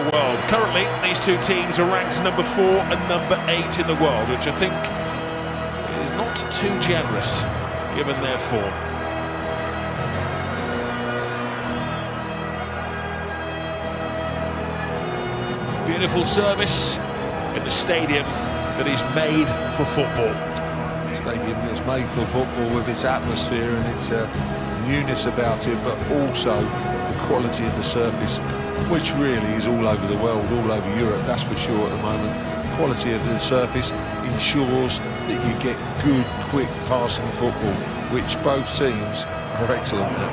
the world. Currently, these two teams are ranked number 4 and number 8 in the world, which I think is not too generous given their form. Beautiful service in the stadium that is made for football. Stadium that's made for football, with its atmosphere and its newness about it, but also the quality of the surface, which really is all over the world, all over Europe, that's for sure at the moment. Quality of the surface ensures that you get good, quick passing football, which both teams are excellent at.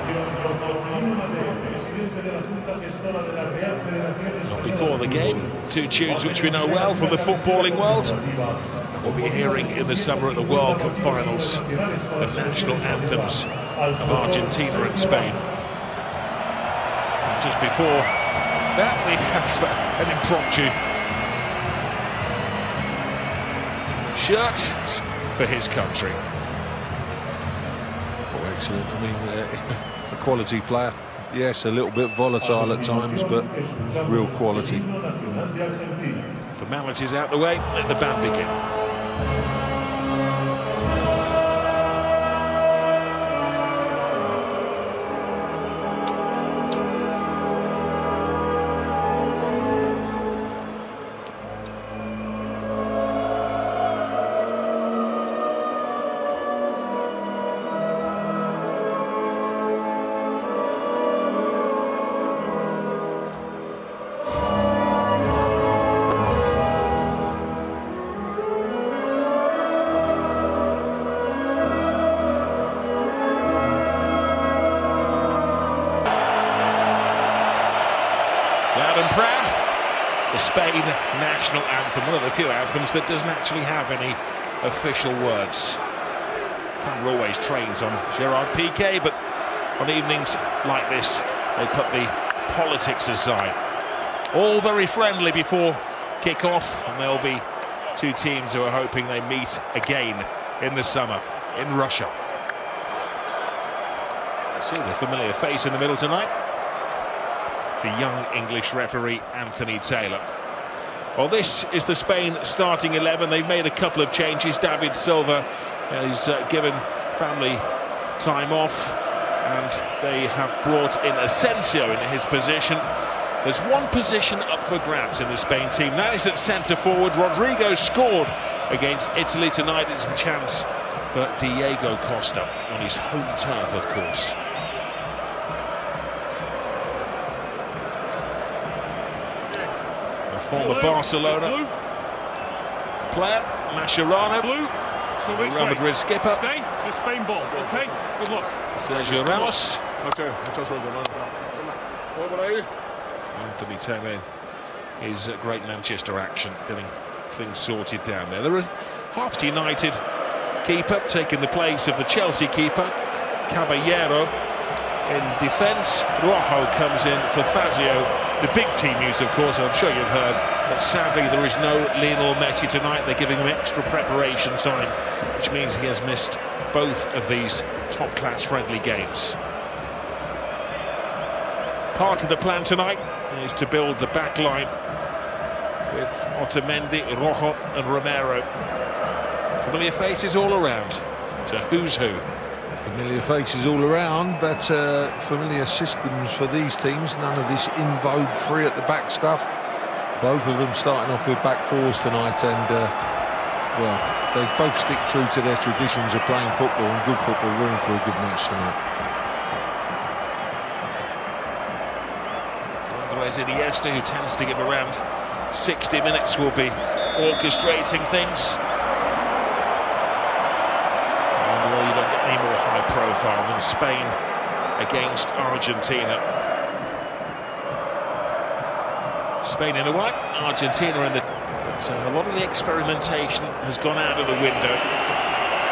Before the game, two tunes which we know well from the footballing world. We'll be hearing in the summer at the World Cup finals the national anthems of Argentina and Spain. And just before that, we have an impromptu shirt for his country. Oh, excellent. I mean, a quality player. Yes, a little bit volatile at times, but real quality. Formalities out the way, let the band begin. Loud and proud, the Spain national anthem, one of the few anthems that doesn't actually have any official words. Camera always trains on Gerard Piqué, but on evenings like this, they put the politics aside. All very friendly before kick-off, and there'll be two teams who are hoping they meet again in the summer in Russia. I see the familiar face in the middle tonight. The young English referee Anthony Taylor. Well, this is the Spain starting 11. They've made a couple of changes. David Silva is given family time off, and they have brought in Asensio in his position. There's one position up for grabs in the Spain team. That is at centre forward. Rodrigo scored against Italy tonight. It's the chance for Diego Costa on his home turf, of course. Former Barcelona player, Mascherano, Real Madrid skipper. Stay, it's a Spain ball, okay? Good luck. Sergio Ramos. Okay, Anthony Taylor is great Manchester action, getting things sorted down there. There is Half United keeper taking the place of the Chelsea keeper, Caballero. In defence, Rojo comes in for Fazio. The big team news, of course, I'm sure you've heard, that sadly there is no Lionel Messi tonight. They're giving him extra preparation time, which means he has missed both of these top-class friendly games. Part of the plan tonight is to build the back line with Otamendi, Rojo and Romero. Familiar faces all around. So who's who? Familiar faces all around, but familiar systems for these teams. None of this in vogue free at the back stuff. Both of them starting off with back fours tonight, and well, if they both stick true to their traditions of playing football and good football, we're in for a good match tonight. Andres Iniesta, who tends to give around 60 minutes, will be orchestrating things. You don't get any more high profile than Spain against Argentina. Spain in the white, Argentina in the... But a lot of the experimentation has gone out of the window,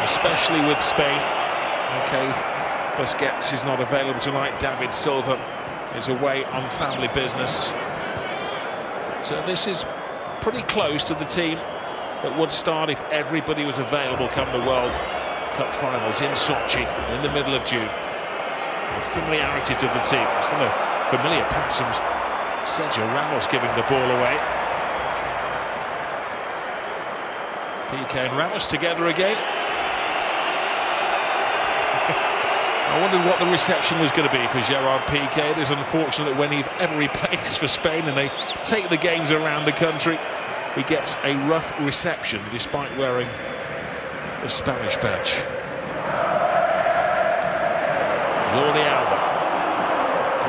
especially with Spain. Okay, Busquets is not available tonight. David Silva is away on family business. But this is pretty close to the team that would start if everybody was available come the World Cup finals in Sochi in the middle of June. The familiarity to the team, some familiar patterns Sergio Ramos giving the ball away. Piqué and Ramos together again. I wondered what the reception was going to be for Gerard Piqué. It is unfortunate that whenever he plays for Spain and they take the games around the country, he gets a rough reception despite wearing the Spanish badge. Jordi Alba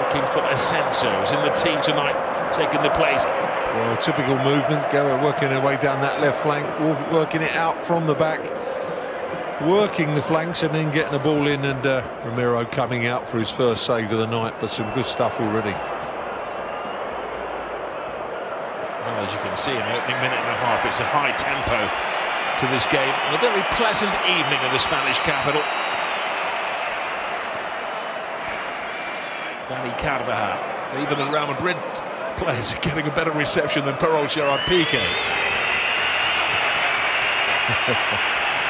looking for Asensio, who's in the team tonight, taking the place. Well, typical movement, working their way down that left flank, working it out from the back, working the flanks and then getting the ball in, and Ramiro coming out for his first save of the night, but some good stuff already. Well, as you can see in the opening minute and a half, it's a high tempo to this game and a very pleasant evening in the Spanish capital. Dani Carvajal, even the Real Madrid players are getting a better reception than poor old Gerard Piqué.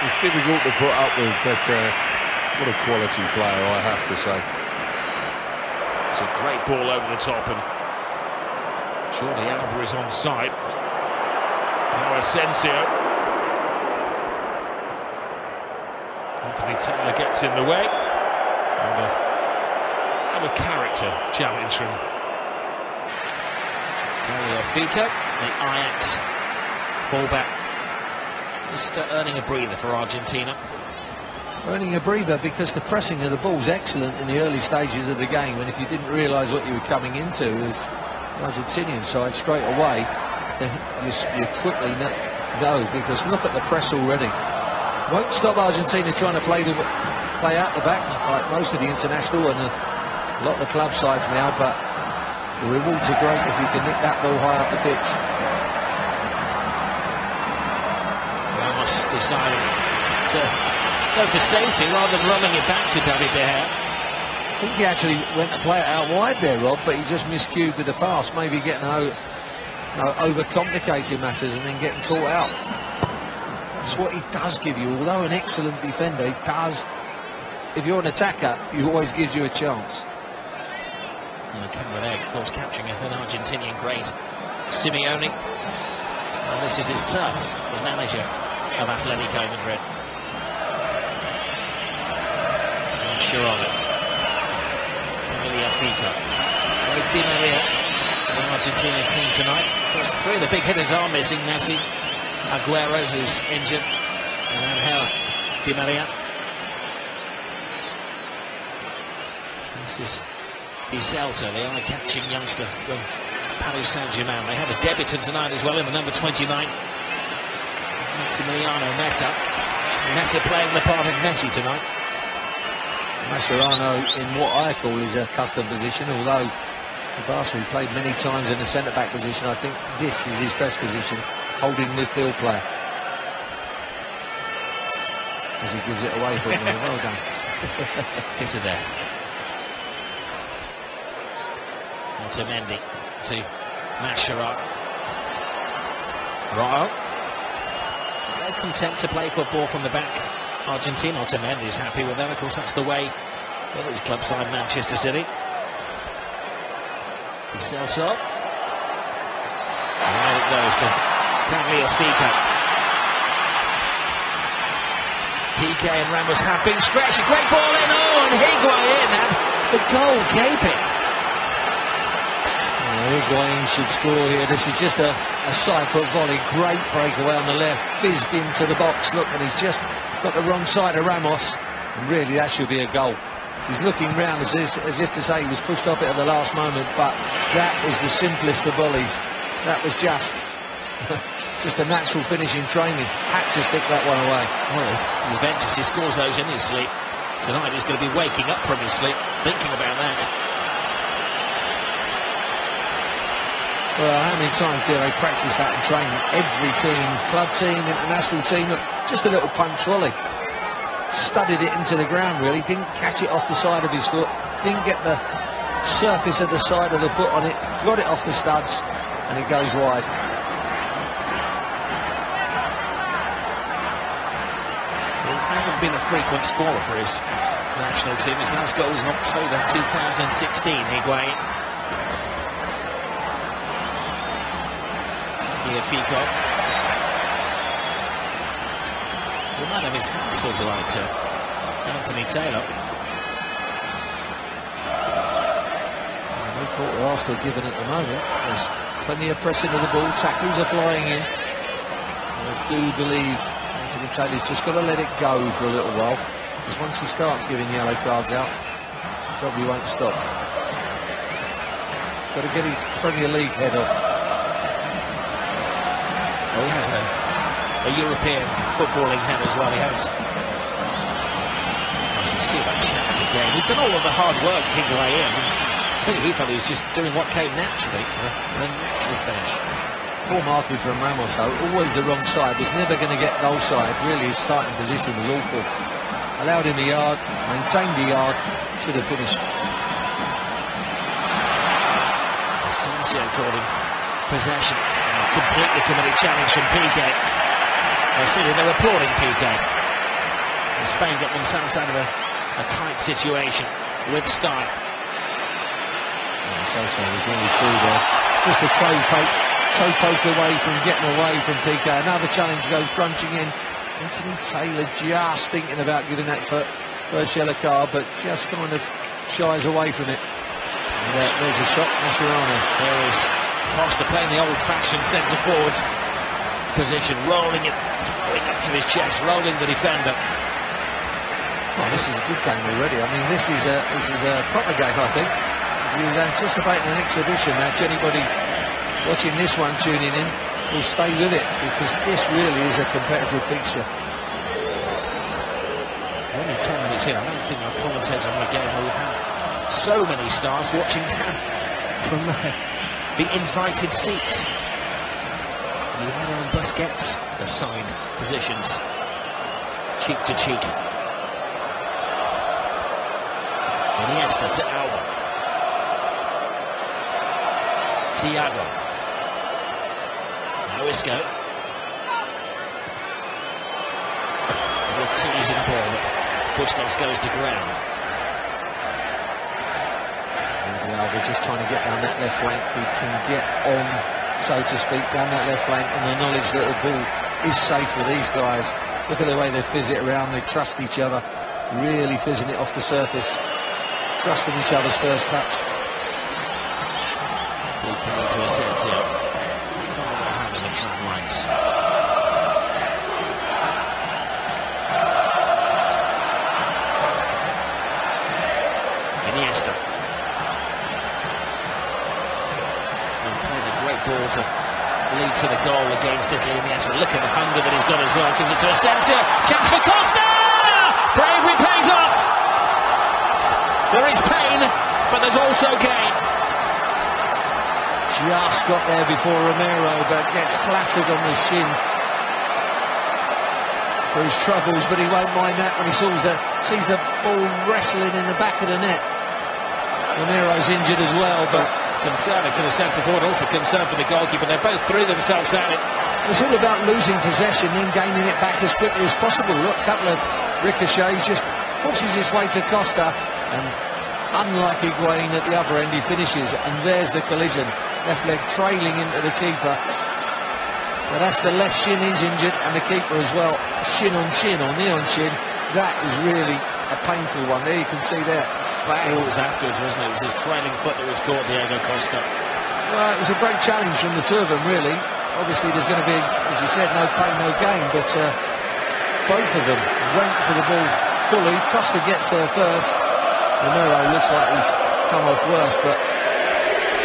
It's difficult to put up with, but what a quality player, I have to say. It's a great ball over the top, and Jordi Alba is onside. Now Asensio. Anthony Taylor gets in the way. And a character challenge from Fico, the Ajax fullback. Just earning a breather for Argentina. Earning a breather because the pressing of the ball is excellent in the early stages of the game, and if you didn't realise what you were coming into as the Argentinian side straight away, then you quickly know, because look at the press already. Won't stop Argentina trying to play out the back like most of the international and a lot of the club sides now, but the rewards are great if you can nick that ball high up the pitch. Ramos deciding to go for safety rather than running it back to David De Gea. I think he actually went to play it out wide there, Rob, but he just miscued with the pass, maybe getting overcomplicating matters and then getting caught out. That's what he does give you. Although an excellent defender, he does. If you're an attacker, he always gives you a chance. And the camera there, of course, capturing an Argentinian great, Simeone. Well, this is his turf, the manager of Atletico Madrid. And Chiron. Fico. Di Maria, the Argentina team tonight. Of course, three of the big hitters are missing. Messi, Aguero, who's injured, and Angel Di Maria. This is Di Celso, the eye-catching youngster from Paris Saint-Germain. They have a debutant tonight as well in the number 29, Maximiliano Mesa. Mesa playing the part of Messi tonight. Mascherano in what I call his custom position, although Barca played many times in the centre-back position. I think this is his best position, holding midfield player. As he gives it away for me. Well done. Kiss of death. And to Mendy, to Mascherano. Right. They're content to play football from the back. Argentina, Otamendi is happy with that. Of course, that's the way of his club side, Manchester City. Di Celso. And there it goes to Fico. Piqué and Ramos have been stretched. A great ball in. Oh, and Higuain had the goal gaping. Higuain should score here. This is just a side-foot volley. Great breakaway on the left. Fizzed into the box. Look, and he's just got the wrong side of Ramos. And really, that should be a goal. He's looking round as if to say he was pushed off it at the last moment, but that was the simplest of volleys. That was just a natural finish in training. Had to stick that one away. Well, Juventus, he scores those in his sleep. Tonight he's going to be waking up from his sleep, thinking about that. Well, how many times do they practice that in training? Every team, club team, international team, just a little punch volley. Studied it into the ground, really. Didn't catch it off the side of his foot. Didn't get the surface of the side of the foot on it. Got it off the studs, and it goes wide. He hasn't been a frequent scorer for his national team. His last goal was in October 2016, Higuain. here, Peacock. The man of his hands was right, Anthony Taylor. We thought we're Arsenal given at the moment. There's plenty of pressing of the ball, tackles are flying in. I do believe Anthony Taylor's just got to let it go for a little while, because once he starts giving yellow cards out, he probably won't stop. Got to get his Premier League head off. Well, he has a European footballing head as well. He has. As you see that chance again, he's done all of the hard work Higuain. I think he thought he was just doing what came naturally, a natural finish. Poor marking from Ramos, though, always the wrong side, was never going to get goal side. Really, his starting position was awful. Allowed him the yard, maintained the yard, should have finished. Sancho caught him possession. Completely committed challenge from Piqué. They're applauding Piqué. And Spain got themselves out of a tight situation with style. Sosa was nearly through there. Just a toe poke away from getting away from Piqué. Another challenge goes crunching in. Anthony Taylor just thinking about giving that first yellow card, but just kind of shies away from it. And there's a shot, Mascherano. There is Costa playing the old-fashioned centre-forward position, rolling it, throwing up to his chest, rolling the defender. Well, this is a good game already. I mean, this is a proper game, I think. If you're anticipating an exhibition match, anybody watching this one, tuning in, will stay with it, because this really is a competitive fixture. Only 10 minutes in, I don't think I've commentated on the game. We've had so many stars watching down from the invited seats. Lionel and Busquets assigned positions, cheek to cheek. Iniesta to Alba. Thiago. Now Isco. A teasing ball. Bustos goes to ground. Alba just trying to get down that left flank. He can get on, so to speak, down that left flank, and the knowledge that the ball is safe for these guys. Look at the way they fizz it around. They trust each other, really fizzing it off the surface, trusting each other's first touch. To Asensio. Having the front lines. Iniesta. And played a great ball to lead to the goal against Italy. Iniesta, look at the hunger that he's got as well. Gives it to Asensio. Chance for Costa! Bravery pays off! There is pain, but there's also gain. Just got there before Romero, but gets clattered on the shin for his troubles, but he won't mind that when he sees the ball wrestling in the back of the net. Romero's injured as well, but concerning for the centre forward, also concerned for the goalkeeper. They both threw themselves at it. It's all about losing possession, then gaining it back as quickly as possible. Look, a couple of ricochets, just forces his way to Costa, and unlike Higuain at the other end, he finishes, and there's the collision. Left leg trailing into the keeper. But that's the left shin, he's injured, and the keeper as well. Shin on shin, or knee on shin. That is really a painful one. There you can see there. Bang. It was afterwards, wasn't it? It was his trailing foot that was caught, Diego Costa. Well, it was a great challenge from the two of them, really. Obviously, there's going to be, as you said, no pain, no gain, but both of them went for the ball fully. Costa gets there first. Romero looks like he's come off worse, but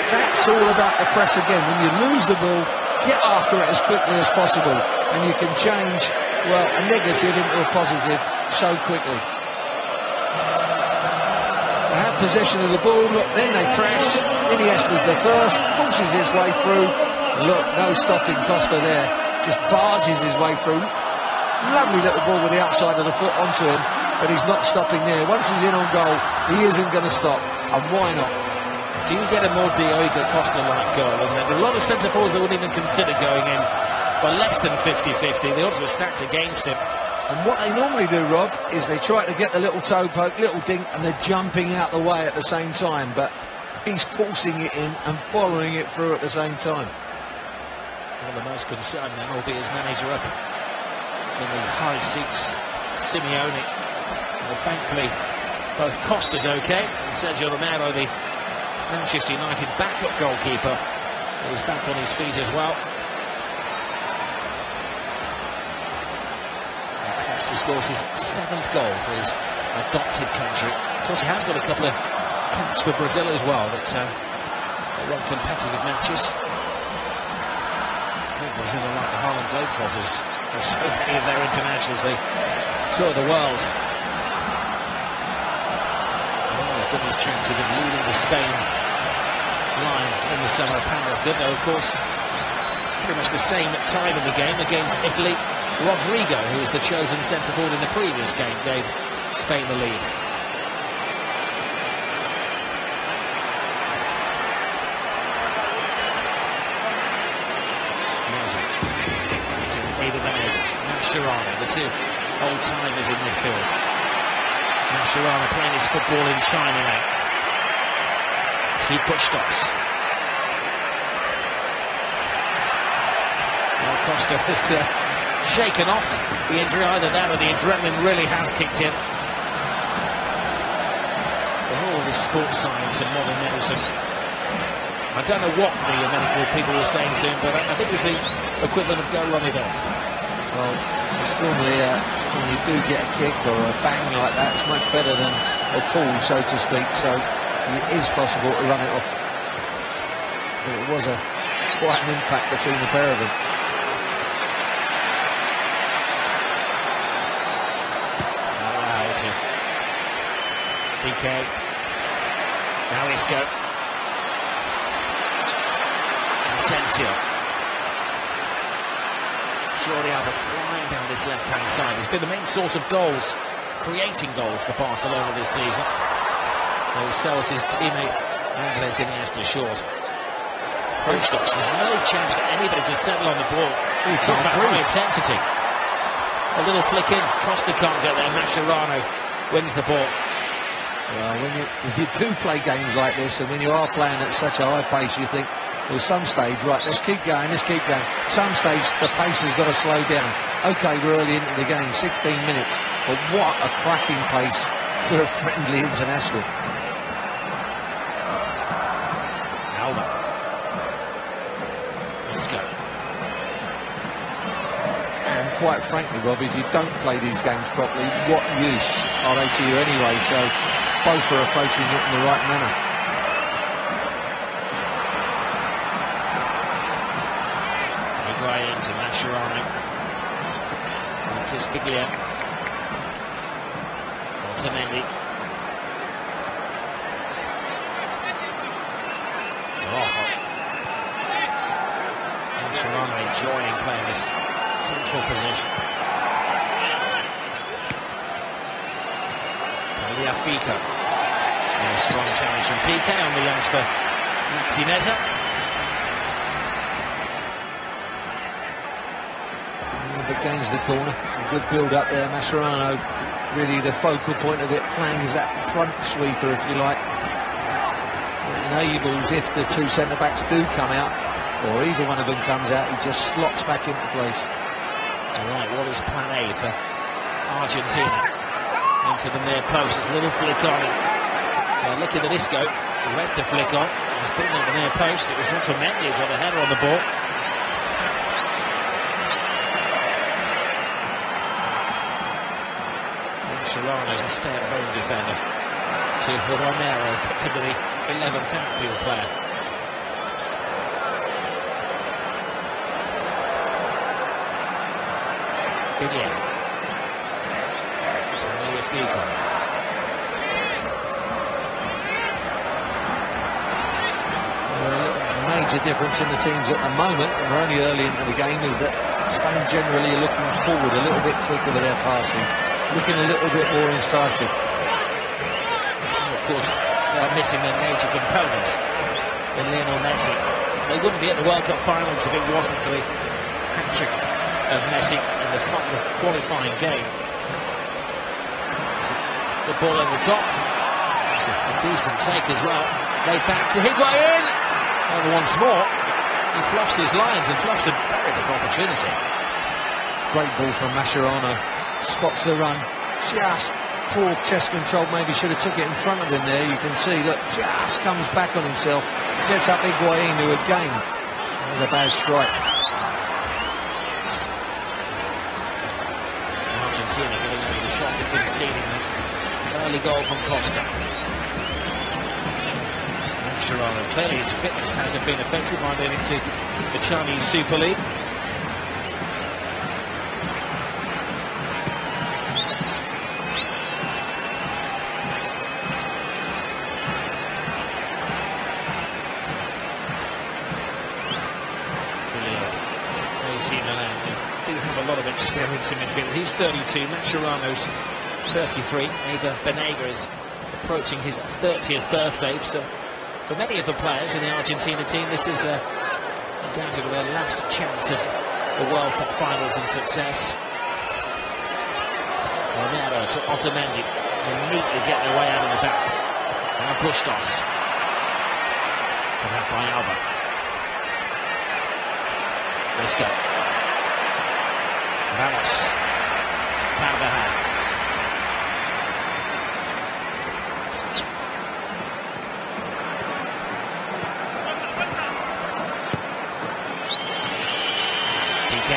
that's all about the press again. When you lose the ball, get after it as quickly as possible, and you can change, well, a negative into a positive so quickly. They have possession of the ball, look, then they press. Iniesta's the first, forces his way through. Look, no stopping Costa there, just barges his way through. Lovely little ball with the outside of the foot onto him, but he's not stopping there. Once he's in on goal, he isn't going to stop, and why not? Do you get a more Diego Costa-like goal? And there are a lot of centre-forwards that wouldn't even consider going in by less than 50-50. The odds are stacked against him. And what they normally do, Rob, is they try to get the little toe poke, little dink, and they're jumping out the way at the same time. But he's forcing it in and following it through at the same time. One of the most concerned men will be his manager up in the high seats, Simeone. Well, thankfully, both Costa's okay, and Sergio Romero, the Manchester United backup goalkeeper, is back on his feet as well. And Costa scores his 7th goal for his adopted country. Of course, he has got a couple of caps for Brazil as well that they won competitive matches. I think Brazil are like the Harlem Globetrotters. There's so many of their internationals, they tour the world. He's got his chances of leading the Spain line in the summer panel. Good though, of course, pretty much the same time in the game against Italy. Rodrigo, who was the chosen centre-forward in the previous game, gave Spain the lead. Mascherano, the two old-timers in midfield. Mascherano playing his football in China now. 2 push stops. Well, Costa has shaken off the injury, either that or the adrenaline really has kicked in. The whole of this sports science and modern medicine. I don't know what the medical people were saying to him, but I think it was the equivalent of go run it off. Well, it's normally when you do get a kick or a bang like that, it's much better than a pull, so to speak. So it is possible to run it off. But it was quite an impact between the pair of them. PK. Now Isco. Asensio. Jordi Alba flying down this left-hand side. He's been the main source of goals, creating goals for Barcelona this season. He sells his teammate Andres Iniesta short. Push-stops. There's no chance for anybody to settle on the ball. Talk about high intensity. A little flick in. Costa can't get there. Mascherano wins the ball. Well, when you do play games like this, and when you are playing at such a high pace, you think, well, some stage, right, let's keep going. Some stage, the pace has got to slow down. OK, we're early into the game, 16 minutes, but what a cracking pace to a friendly international. Alba. Let's go. And quite frankly, Rob, if you don't play these games properly, what use are they to you anyway? So both are approaching it in the right manner. Higuain to Mascherano. Marcus Biglia. Otamendi. Rojo. Mascherano enjoying playing this central position. Tagliafico. And a strong challenge from PK on the youngster Maxi Meza. But gains the corner. A good build up there. Mascherano really the focal point of it, playing as that front sweeper, if you like. It enables, if the two centre-backs do come out, or either one of them comes out, he just slots back into place. All right, what is plan A for Argentina? Into the near post, it's a little flick on. Look at the Isco, read the flick on. It was been on the near post. It was Otamendi who got the header on the ball. Mascherano's a stay-at-home defender to Romero, effectively the 11th outfield player. Biglia. Tagliafico. Major difference in the teams at the moment, and we're only early into the game, is that Spain generally are looking forward a little bit quicker with their passing, looking a little bit more incisive. And of course, they are missing their major component in Lionel Messi. They wouldn't be at the World Cup finals if it wasn't for the hat-trick of Messi in the final qualifying game. The ball over the top. It's a decent take as well. Laid back to Higuain. And once more, He fluffs his lines and fluffs a very big opportunity. Great ball from Mascherano. Spots the run. Just poor chest control. Maybe should have took it in front of him there. You can see, look, just comes back on himself. Sets up Higuain, who again has a bad strike. Argentina going over the shock of conceding an early goal from Costa. Mascherano, clearly his fitness hasn't been affected by moving to the Chinese Super League. Do have a lot of experience in midfield. He's 32, Mascherano's 33. Eber Banega is approaching his 30th birthday. So for many of the players in the Argentina team, this is undoubtedly their last chance of the World Cup finals and success. Romero to Otamendi. They neatly get their way out of the back. Now Bustos. Put out by Alba. Let's go. Ramos. Carvajal. PK.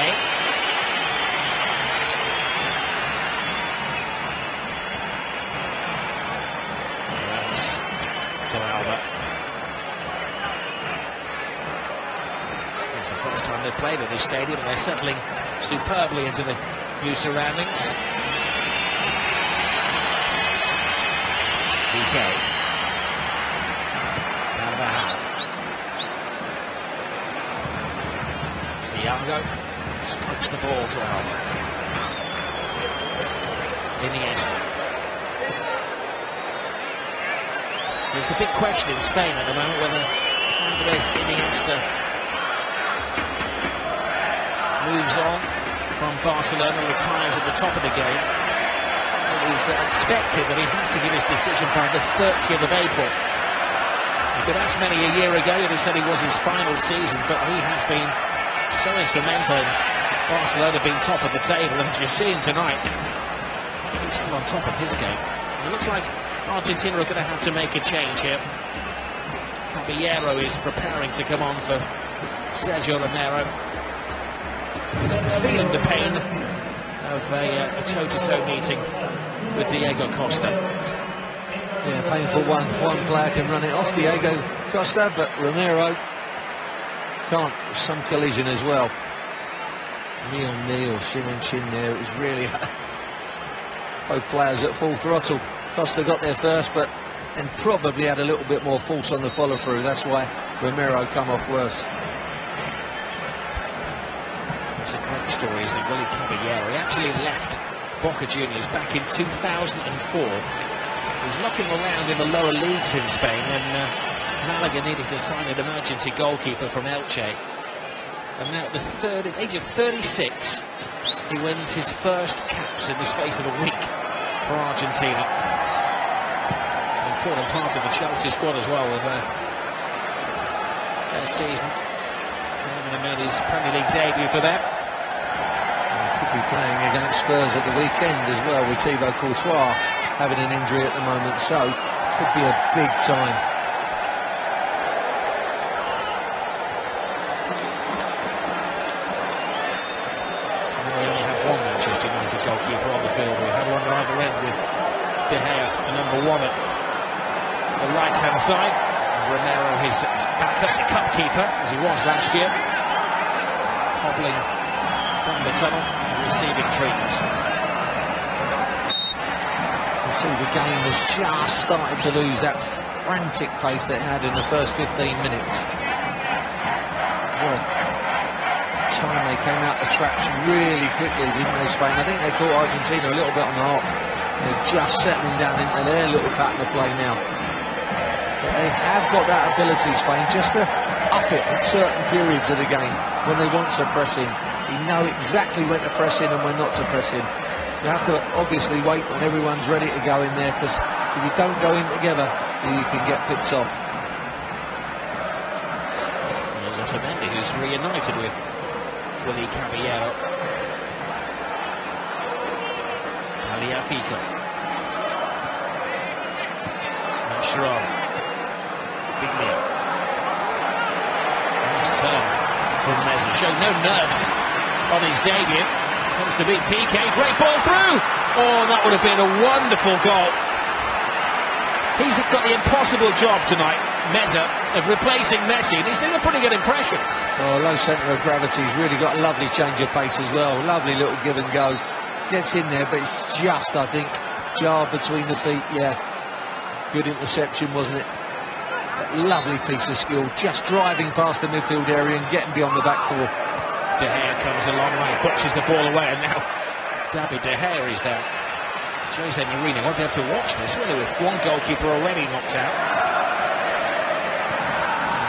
Ramos to Alba. It's the first time they've played at this stadium, and they're settling superbly into the new surroundings. PK. Carvajal. Thiago strikes the ball to Alba. Iniesta. There's the big question in Spain at the moment whether Andres Iniesta moves on from Barcelona, retires at the top of the game. It is expected that he has to give his decision by the 30th of April. If you'd asked many a year ago, you'd have said it was his final season, but he has been so instrumental in Barcelona being top of the table, and as you're seeing tonight, he's still on top of his game. And it looks like Argentina are going to have to make a change here. Caballero is preparing to come on for Sergio Romero. Feeling the pain of a toe-to-toe meeting with Diego Costa. Yeah, painful one. One player can run it off, Diego Costa, but Romero can't. Some collision as well. Knee on knee or shin on shin there. It was really both players at full throttle. Costa got there first, but and probably had a little bit more force on the follow-through. That's why Romero come off worse. It's a great story, isn't it? Willy Caballero. He actually left Boca Juniors back in 2004. He was knocking around in the lower leagues in Spain when Malaga needed to sign an emergency goalkeeper from Elche. And now at the age of 36, he wins his first caps in the space of a week for Argentina. An important part of the Chelsea squad as well with their season. Came and made his Premier League debut for them. Could be playing against Spurs at the weekend as well, with Thibaut Courtois having an injury at the moment, so could be a big time. So we only have one Manchester United goalkeeper on the field. We had one right at the end with De Gea, the number one at the right-hand side. Romero, his backup, the cup keeper, as he was last year, hobbling from the tunnel and receiving treatment. You see the game was just starting to lose that frantic pace that it had in the first 15 minutes. What a time they came out the traps really quickly, didn't they, Spain? I think they caught Argentina a little bit on the hop. They're just settling down into their little pattern of play now. But they have got that ability, Spain, just to up it at certain periods of the game when they want to press in. You know exactly when to press in and when not to press in. You have to obviously wait when everyone's ready to go in there, because if you don't go in together, you can get picked off. There's Otamendi, who's was reunited with Willie Caballero. Aliafico. Sharon. Big Leo. Nice turn from Messi. Showed no nerves on his debut. Comes to beat PK. Great ball through. Oh, that would have been a wonderful goal. He's got the impossible job tonight, Meza, of replacing Messi, and he's doing a pretty good impression. Oh, low centre of gravity. He's really got a lovely change of pace as well. Lovely little give and go. Gets in there, but it's just, I think, jarred between the feet. Yeah, good interception, wasn't it? But lovely piece of skill, just driving past the midfield area and getting beyond the back four. De Gea comes a long way, boxes the ball away, and now David De Gea is down. Jose Mourinho won't be able to watch this, really, with one goalkeeper already knocked out.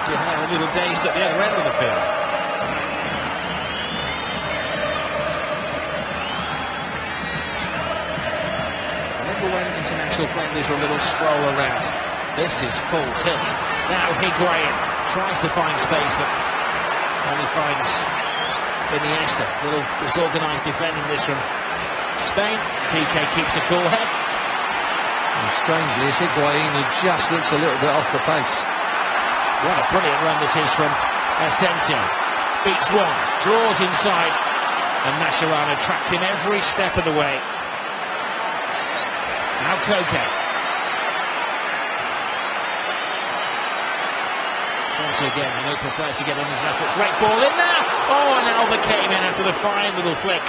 De Gea a little dazed at the other end of the field. Remember when international friendlies were a little stroll around? This is full tilt. Now Higuain tries to find space, but only finds Iniesta. Little disorganised defending this from Spain. PK keeps a cool head. And strangely, it's Higuain who just looks a little bit off the pace. What a brilliant run this is from Asensio. Beats one, draws inside, and Mascherano tracks him every step of the way. Now Koke. Asensio again, and he prefers to get on his left foot. Great ball in there! Oh, and Alba came in after the fine little flick.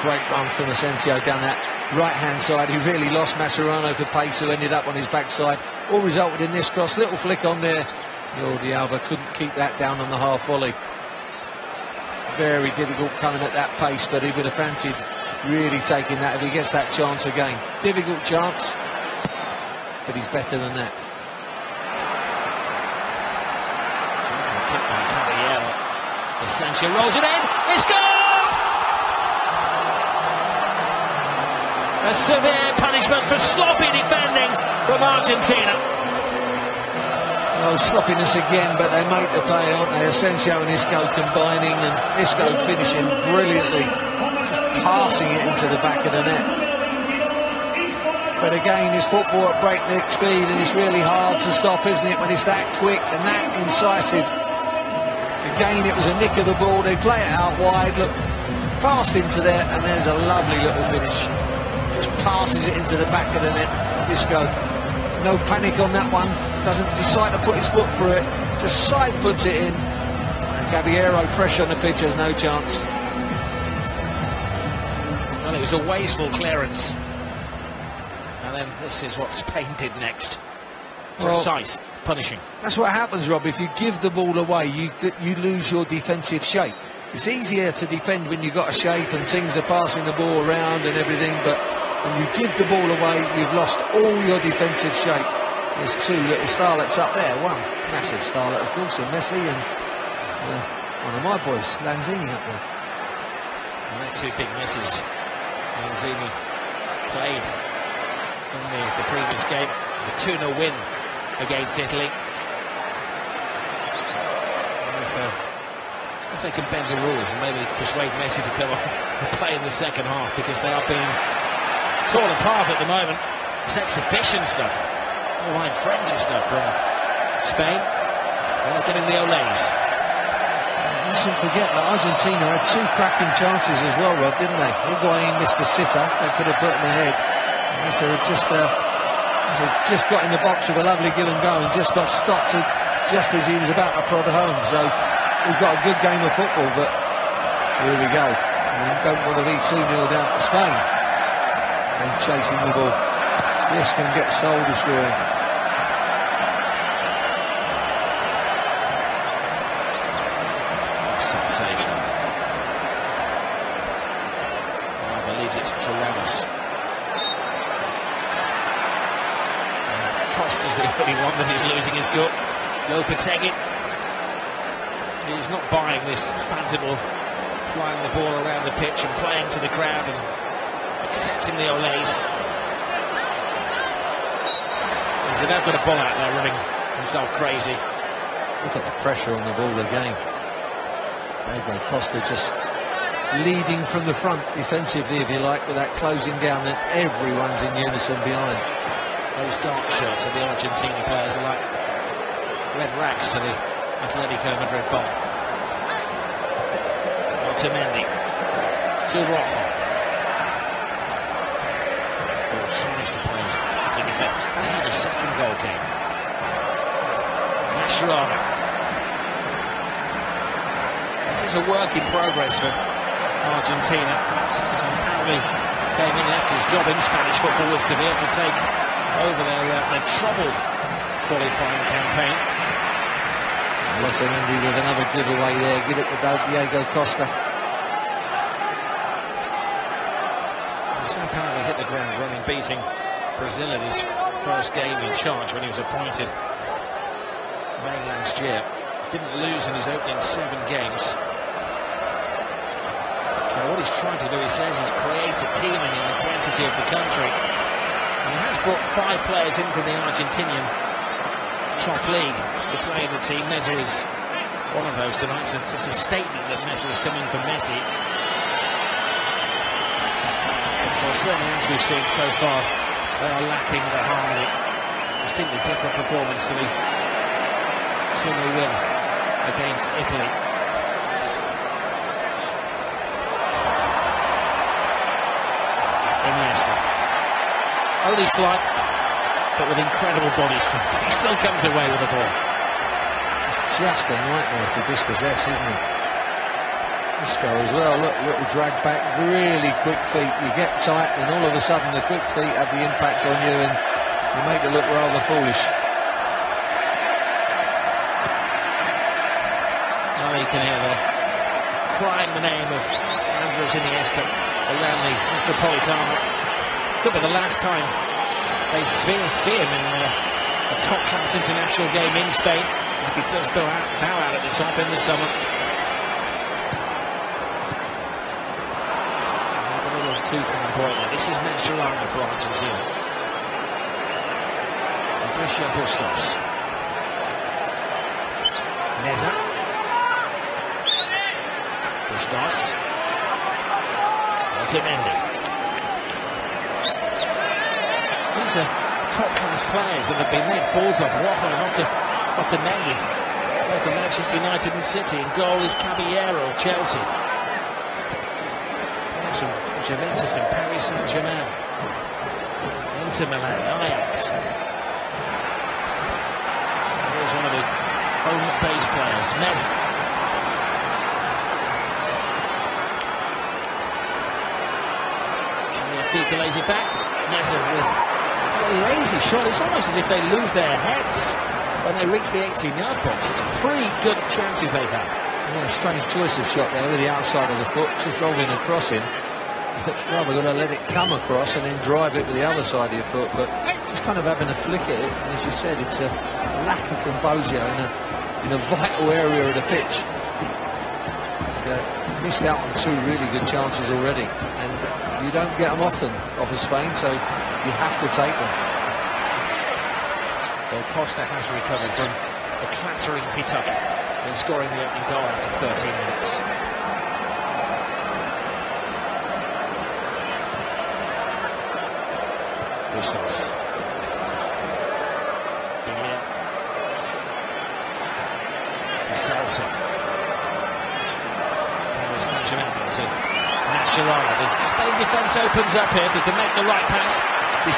Great run from Asensio down that right-hand side. He really lost Mascherano for pace, who ended up on his backside. All resulted in this cross. Little flick on there. Jordi Alba couldn't keep that down on the half volley. Very difficult coming at that pace, but he would have fancied really taking that if he gets that chance again. Difficult chance, but he's better than that. Kick by Caballero. Asensio rolls it in. It's goal! A severe punishment for sloppy defending from Argentina. Oh, sloppiness again, but they make the pay, aren't they? Asensio and Isco combining, and Isco finishing brilliantly, just passing it into the back of the net. But again, it's football at breakneck speed, and it's really hard to stop, isn't it, when it's that quick and that incisive. Again, it was a nick of the ball. They play it out wide, look, passed into there, and there's a lovely little finish. Just passes it into the back of the net. Isco, no panic on that one. Doesn't decide to put his foot through it. Just side puts it in. And Caballero, fresh on the pitch, has no chance. Well, it was a wasteful clearance. And then this is what Spain did next. Precise, punishing. That's what happens, Rob. If you give the ball away, you lose your defensive shape. It's easier to defend when you've got a shape and teams are passing the ball around and everything, but when you give the ball away, you've lost all your defensive shape. There's two little starlets up there. One massive starlet, of course, and Messi, and one of my boys, Lanzini, up there. And they're two big misses. Lanzini played in the previous game, the 2-0 win against Italy. If they can bend the rules and maybe persuade Messi to come on and play in the second half, because they are being torn apart at the moment. It's exhibition stuff, all-line friendly stuff from Spain. They're getting the Olays. Mustn't forget that Argentina had two cracking chances as well, Rob, didn't they? Higuain missed the sitter, they could have put him ahead. And so just got in the box with a lovely give and go and just got stopped just as he was about to prod home. So we've got a good game of football, but here we go. We don't want to be 2-0 down to Spain. And chasing the ball. This can get soul destroying. Sensational. I believe it's Ramos. Costa's the only one that is losing his gut. Lopetegui. He's not buying this fanciful flying the ball around the pitch and playing to the ground and accepting the Olays. They've got a ball out there running himself crazy. Look at the pressure on the ball again. Diego Costa just leading from the front defensively, if you like, with that closing down, that everyone's in unison behind. Those dark shirts of the Argentina players are like red rags to the Atletico Madrid ball. Otamendi to Rojo. Ball tries to play in effect. That's how the second goal came. Mascherano. This is a work in progress for Argentina. So apparently came in, left his job in Spanish football with Sevilla to take over their troubled qualifying campaign. Otamendi with another giveaway there. Give it to Diego Costa. So apparently hit the ground running, beating Brazil in his first game in charge when he was appointed May last year. Didn't lose in his opening 7 games. So what he's trying to do, he says, is create a team in the identity of the country. And he has brought 5 players in from the Argentinian top league to play in the team. Messi is one of those tonight, so it's a statement that Messi is coming for Messi. So certainly, as we've seen so far, they are lacking the harmony. Distinctly different performance to the 2-0 win against Italy. Iniesta. Only slight, but with incredible body strength. He still comes away with the ball. Just a nightmare to dispossess, isn't he? Isco as well, look, little drag back, really quick feet. You get tight and all of a sudden the quick feet have the impact on you and you make it look rather foolish. Now you can hear the crying the name of Andres Iniesta around the Metropolitano. Could be the last time they see him in a top-class international game in Spain. He does bow out at the top in the summer. Too flamboyant. This is Mascherano for Argentina. Patricio Bustos. Meza. Bustos. Otamendi. These are top-class players that have been made fools of. Rojo and Otamendi. Both from Manchester United and City. And goal is Caballero of Chelsea. Juventus and Paris Saint-Germain, Inter Milan, Ajax. Here's one of the home base players, Meza. Fica lays it back. Meza with a lazy shot. It's almost as if they lose their heads when they reach the 18-yard box. It's 3 good chances they've had. Yeah, strange choice of shot there with the outside of the foot, just rolling across him. Rather going to let it come across and then drive it with the other side of your foot, but just kind of having a flick at it. And as you said, it's a lack of composure in a vital area of the pitch. Missed out on 2 really good chances already, and you don't get them often off of Spain, so you have to take them. Well, Costa has recovered from a clattering hit-up in scoring the opening goal after 13 minutes. Bustos. Celso. Paris Saint-Germain to Mascherano. The Spain defence opens up here if he can make the right pass.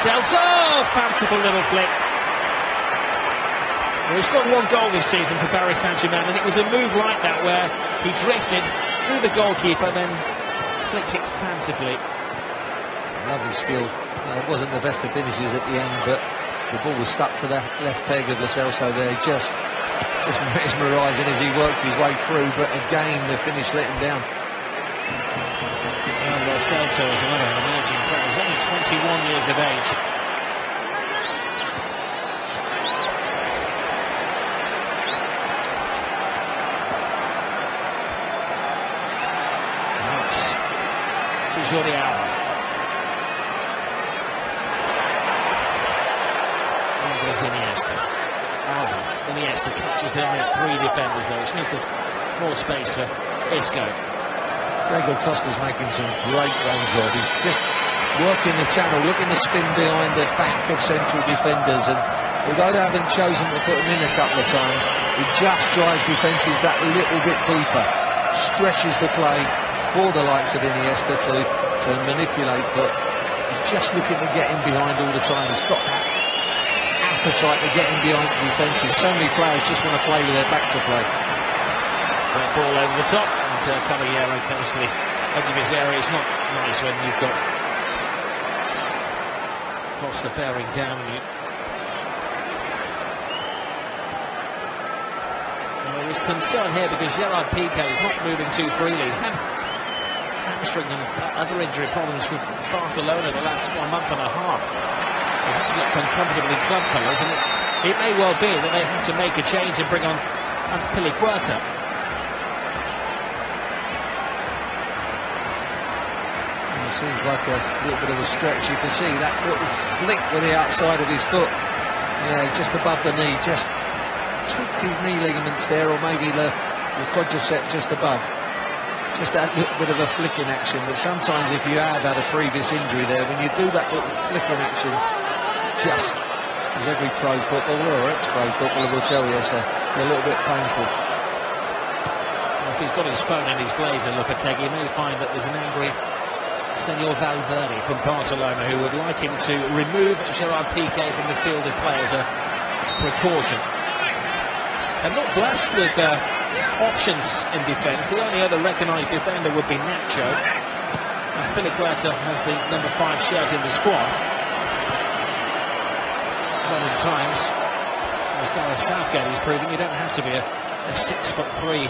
Celso, fanciful little flick. Well, he's got 1 goal this season for Paris Saint-Germain, and it was a move like that where he drifted through the goalkeeper, then flicked it fancifully. Lovely skill. It wasn't the best of finishes at the end, but the ball was stuck to the left peg of Lo Celso there, just mesmerising as he worked his way through, but again the finish let him down. Well, Lo Celso is another emerging player. He's only 21 years of age. Nice. Jordi Alba. Iniesta. Alba. Iniesta catches the eye of 3 defenders though, which means there's more space for Isco. Diego Costa's making some great runs, Rob. He's just working the channel, looking to spin behind the back of central defenders, and although they haven't chosen to put him in a couple of times, he just drives defences that little bit deeper, stretches the play for the likes of Iniesta to manipulate, but he's just looking to get in behind all the time. He's got that appetite to get in behind the defences. So many players just want to play with their back to play. That ball over the top, and Caballero comes to the edge of his area. It's not nice when you've got Costa bearing down on you. Well, there's concern here because Gerard Piqué is not moving too freely. He's had hamstring and other injury problems with Barcelona the last 1.5 months. He looks uncomfortable in club colours, and it may well be that they have to make a change and bring on Azpilicueta. Seems like a little bit of a stretch. You can see that little flick with the outside of his foot, just above the knee, just tweaked his knee ligaments there, or maybe the quadricep just above. Just that little bit of a flicking action. But sometimes if you have had a previous injury there, when you do that little flicking action, just as every pro footballer or ex-pro footballer will tell you, it's a little bit painful. Well, if he's got his phone and his blazer, Lopetegui, you may find that there's an angry Senor Valverde from Barcelona who would like him to remove Gerard Piqué from the field of play as a precaution. And not blessed with options in defence. The only other recognised defender would be Nacho. Azpilicueta has the number 5 shirt in the squad. Modern times, as Gareth Southgate is proving, you don't have to be a 6'3"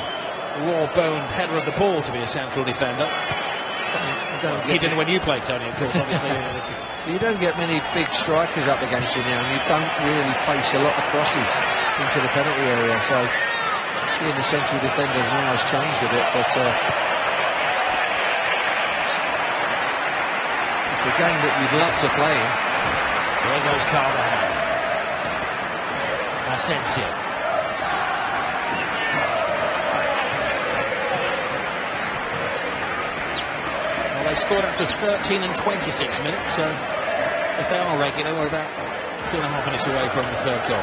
raw-boned header of the ball to be a central defender. He didn't when you played, Tony, of course, obviously. You don't get many big strikers up against you now, and you don't really face a lot of crosses into the penalty area, so being the central defenders now has changed a bit, but it's a game that you'd love to play in. There goes Carvajal. Asensio. They scored after 13 and 26 minutes, so if they are regular, we're about 2.5 minutes away from the 3rd goal.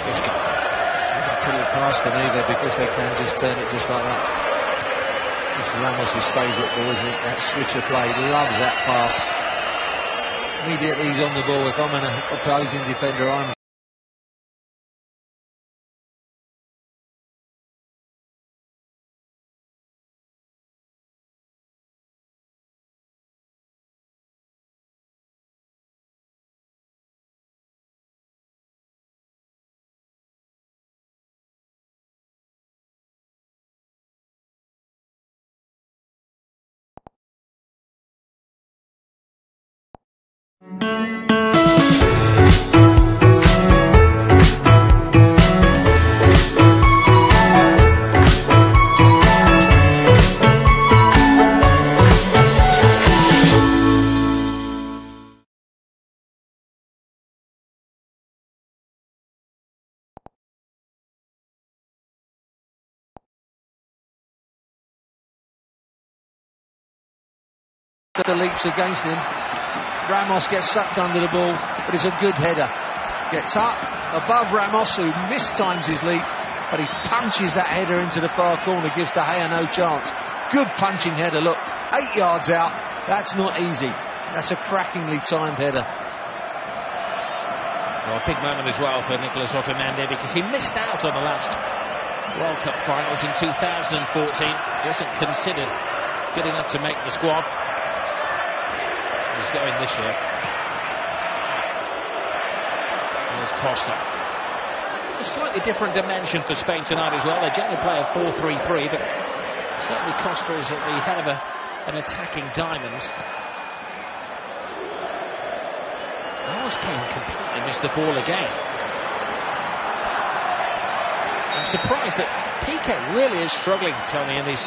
Isco. They're not putting it past them either, because they can just turn it just like that. It's Ramos' favourite ball, isn't it? That switch of play, loves that pass. Immediately he's on the ball. If I'm an opposing defender, I'm the leaps against him. Ramos gets sucked under the ball, but it's a good header. Gets up above Ramos, who mistimes his leap, but he punches that header into the far corner, gives De Gea no chance. Good punching header, look, 8 yards out. That's not easy. That's a crackingly timed header. Well, a big moment as well for Nicolas Otamendi, because he missed out on the last World Cup finals in 2014. He wasn't considered good enough to make the squad. He's going this year. There's Costa. It's a slightly different dimension for Spain tonight as well. They generally play a 4-3-3, but certainly Costa is at the head of an attacking diamond. Ramos came and completely missed the ball again. I'm surprised that Piqué really is struggling, Tony, in his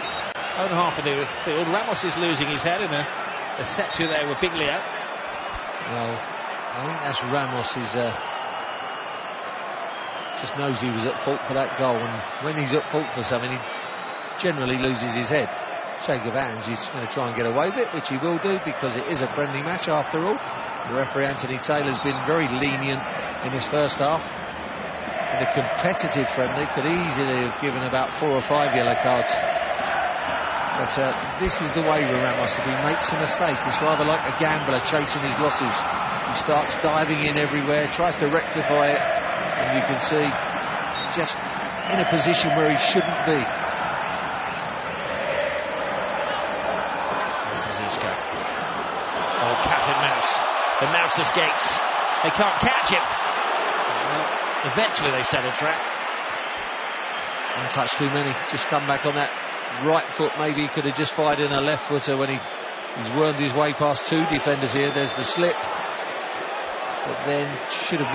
own half of the field. Ramos is losing his head in a set to there with Biglia. Well, I think that's Ramos's. Just knows he was at fault for that goal, and when he's at fault for something, he generally loses his head. Shake of hands, he's going to try and get away with it, which he will do because it is a friendly match after all. The referee Anthony Taylor's been very lenient in his first half. In a competitive friendly, could easily have given about 4 or 5 yellow cards. But this is the way with Ramos. If he makes a mistake, it's rather like a gambler chasing his losses. He starts diving in everywhere, tries to rectify it, and you can see just in a position where he shouldn't be. This is Isco. Oh, cat and mouse. The mouse escapes. They can't catch him. Eventually they set a trap. One touch too many. Just come back on that right foot. Maybe he could have just fired in a left footer when he's wormed his way past 2 defenders here. There's the slip. But then should have...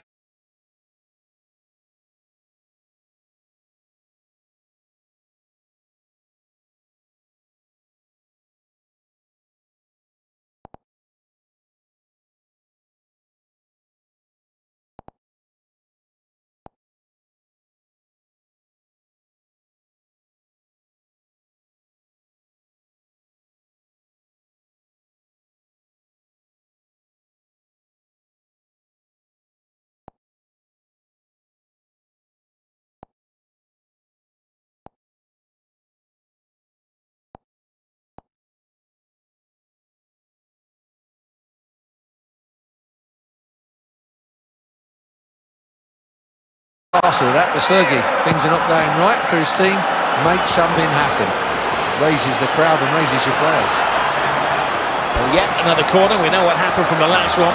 Arsenal, that was Fergie. Things are not going right for his team. Make something happen. Raises the crowd and raises your players. Well, yet another corner. We know what happened from the last one.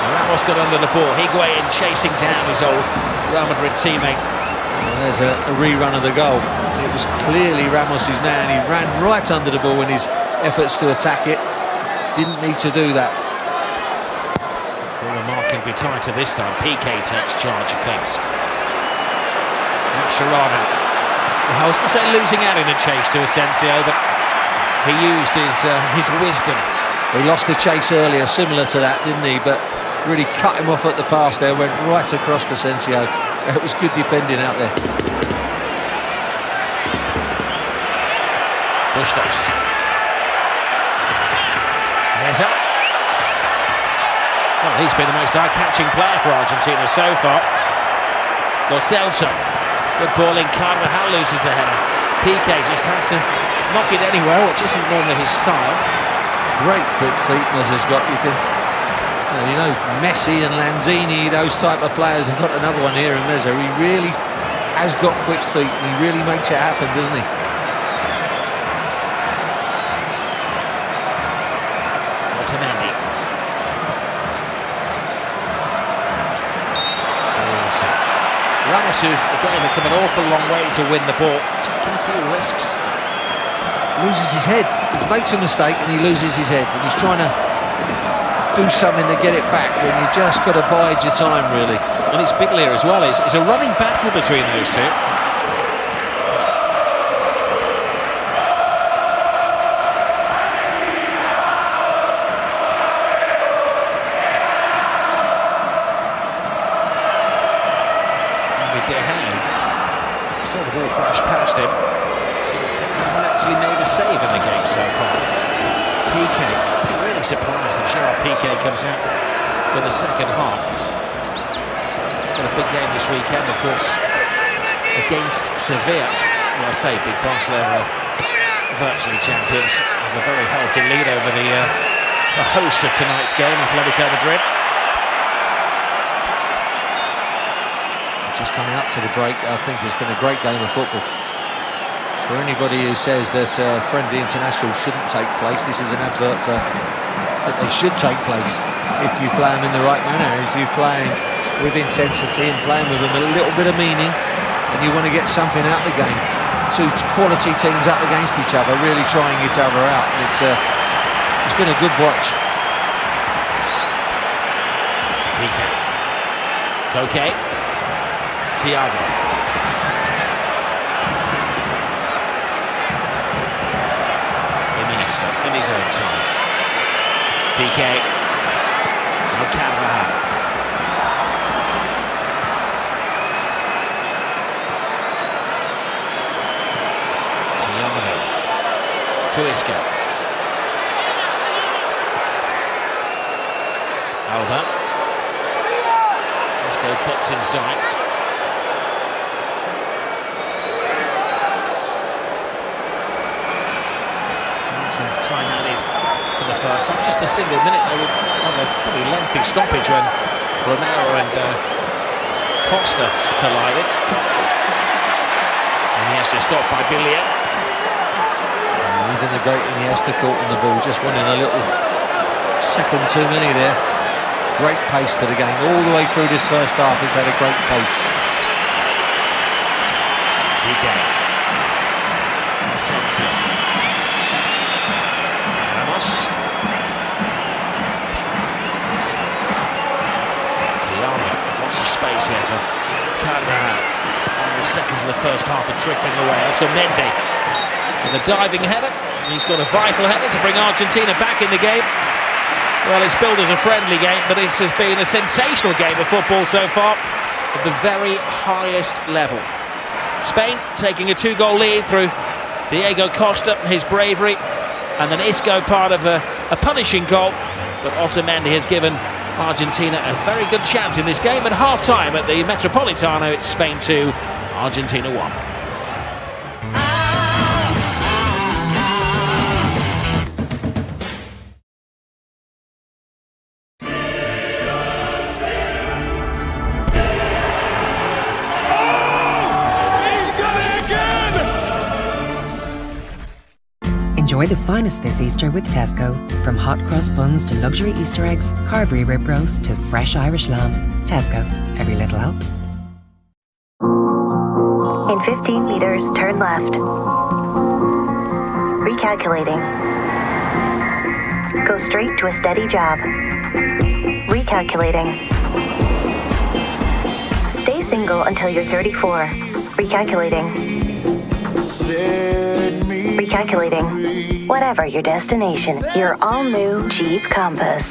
Ramos got under the ball. Higuain chasing down his old Real Madrid teammate. Well, there's a rerun of the goal. It was clearly Ramos's man. He ran right under the ball in his efforts to attack it. Didn't need to do that. Well, the marking be tighter this time. PK takes charge of things. Sharana. Well, I was going to say losing out in a chase to Asensio, but he used his wisdom. He lost the chase earlier, similar to that, didn't he? But really cut him off at the pass there, went right across to Asensio. It was good defending out there. Bustos. Meza. Well, he's been the most eye-catching player for Argentina so far. Lo Celso. Good ball in. Carvajal loses the header. PK just has to knock it anywhere, which isn't normally his style. Great quick feet Meza's got. You know, Messi and Lanzini, those type of players, have got another one here in Meza. He really has got quick feet and he really makes it happen, doesn't he? Otamendi. Ramos, who again have come an awful long way to win the ball, taking a few risks. Loses his head. He makes a mistake and he loses his head, and he's trying to do something to get it back when you just got to bide your time, really. And it's Biglia as well. It's a running battle between those two. Sort of all flashed past him. Hasn't actually made a save in the game so far. PK, I'm really surprised if Gerard PK comes out for the second half. Got a big game this weekend, of course, against Sevilla. Well, I say big Barcelona are virtually champions. Have a very healthy lead over the hosts of tonight's game, Atletico Madrid. Just coming up to the break, I think it's been a great game of football. For anybody who says that friendly internationals shouldn't take place, this is an advert for that they should take place if you play them in the right manner, if you play with intensity and playing with them a little bit of meaning, and you want to get something out of the game. Two quality teams up against each other, really trying each other out, and it's been a good watch. PK. Koke. Thiago. Iniesta in his own time. PK. To Isco. Alba. Isco cuts inside. Time added to the first half. Just a single minute. They would have a pretty lengthy stoppage when Romero and Costa collided. Iniesta stopped by Billier. Even the great Iniesta caught on the ball, just wanting a little second too many there. Great pace to the game. All the way through this first half, it's had a great pace. Piqué. Asensio. Ramos. Thiago. Lots of space here for Carvajal. Final seconds of the first half are trickling away. Otamendi with a diving header. He's got a vital header to bring Argentina back in the game. Well, it's billed as a friendly game, but this has been a sensational game of football so far at the very highest level. Spain taking a 2-goal lead through Diego Costa, his bravery, and then Isco part of a punishing goal. But Otamendi has given Argentina a very good chance in this game. At half-time at the Metropolitano, it's Spain 2, Argentina 1. Enjoy the finest this Easter with Tesco. From hot cross buns to luxury Easter eggs, Carvery rib roast to fresh Irish lamb. Tesco. Every little helps. In 15 meters, turn left. Recalculating. Go straight to a steady job. Recalculating. Stay single until you're 34. Recalculating. Recalculating. Whatever your destination, your all-new Jeep Compass.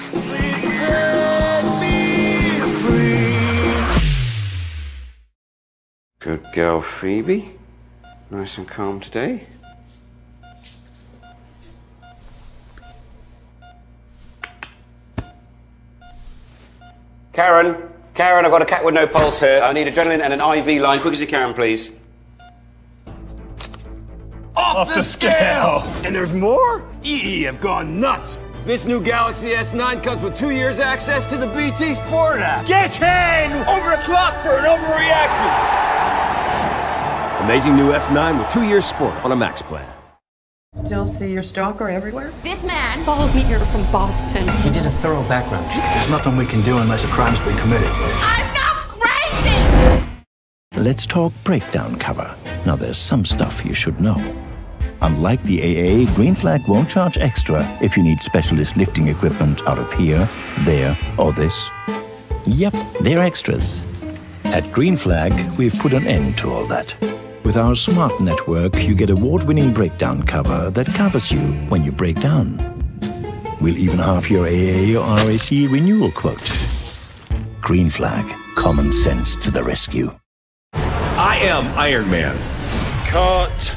Good girl, Phoebe. Nice and calm today. Karen, I've got a cat with no pulse here. I need adrenaline and an IV line. Quick as you can, please. Off the scale! And there's more? EE have gone nuts. This new Galaxy S9 comes with 2 years access to the BT Sport app. Get in! Over the clock for an overreaction. Amazing new S9 with 2 years sport on a max plan. Still see your stalker everywhere? This man followed me here from Boston. He did a thorough background check. There's nothing we can do unless a crime's been committed. I'm not crazy! Let's talk breakdown cover. Now there's some stuff you should know. Unlike the AA, Green Flag won't charge extra if you need specialist lifting equipment out of here, there, or this. Yep, they're extras. At Green Flag, we've put an end to all that. With our smart network, you get award-winning breakdown cover that covers you when you break down. We'll even half your AA or RAC renewal quote. Green Flag, common sense to the rescue. I am Iron Man. Cut.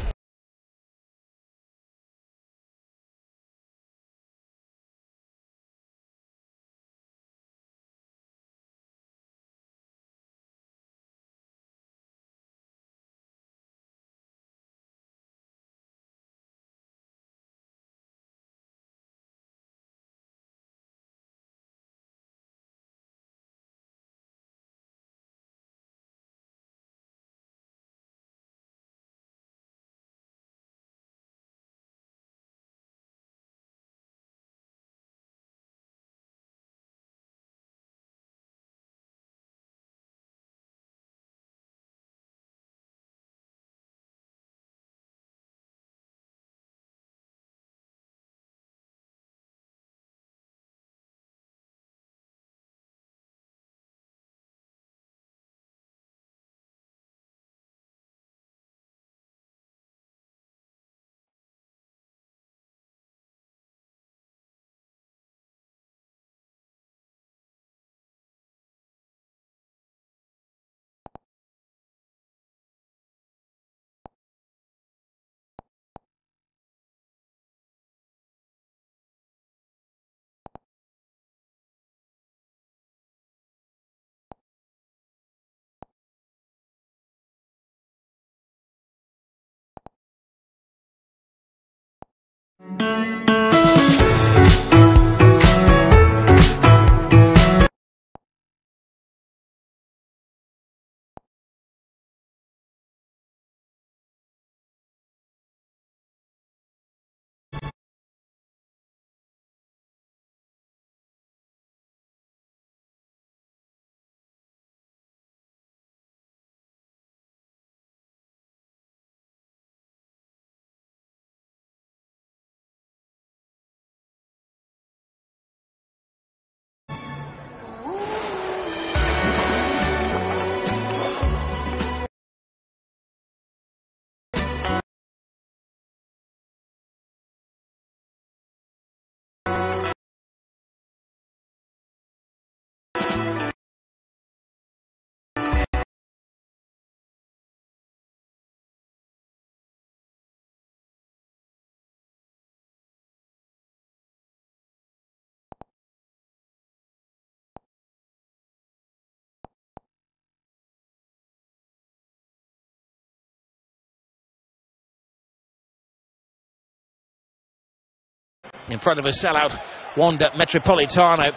In front of a sellout Wanda Metropolitano.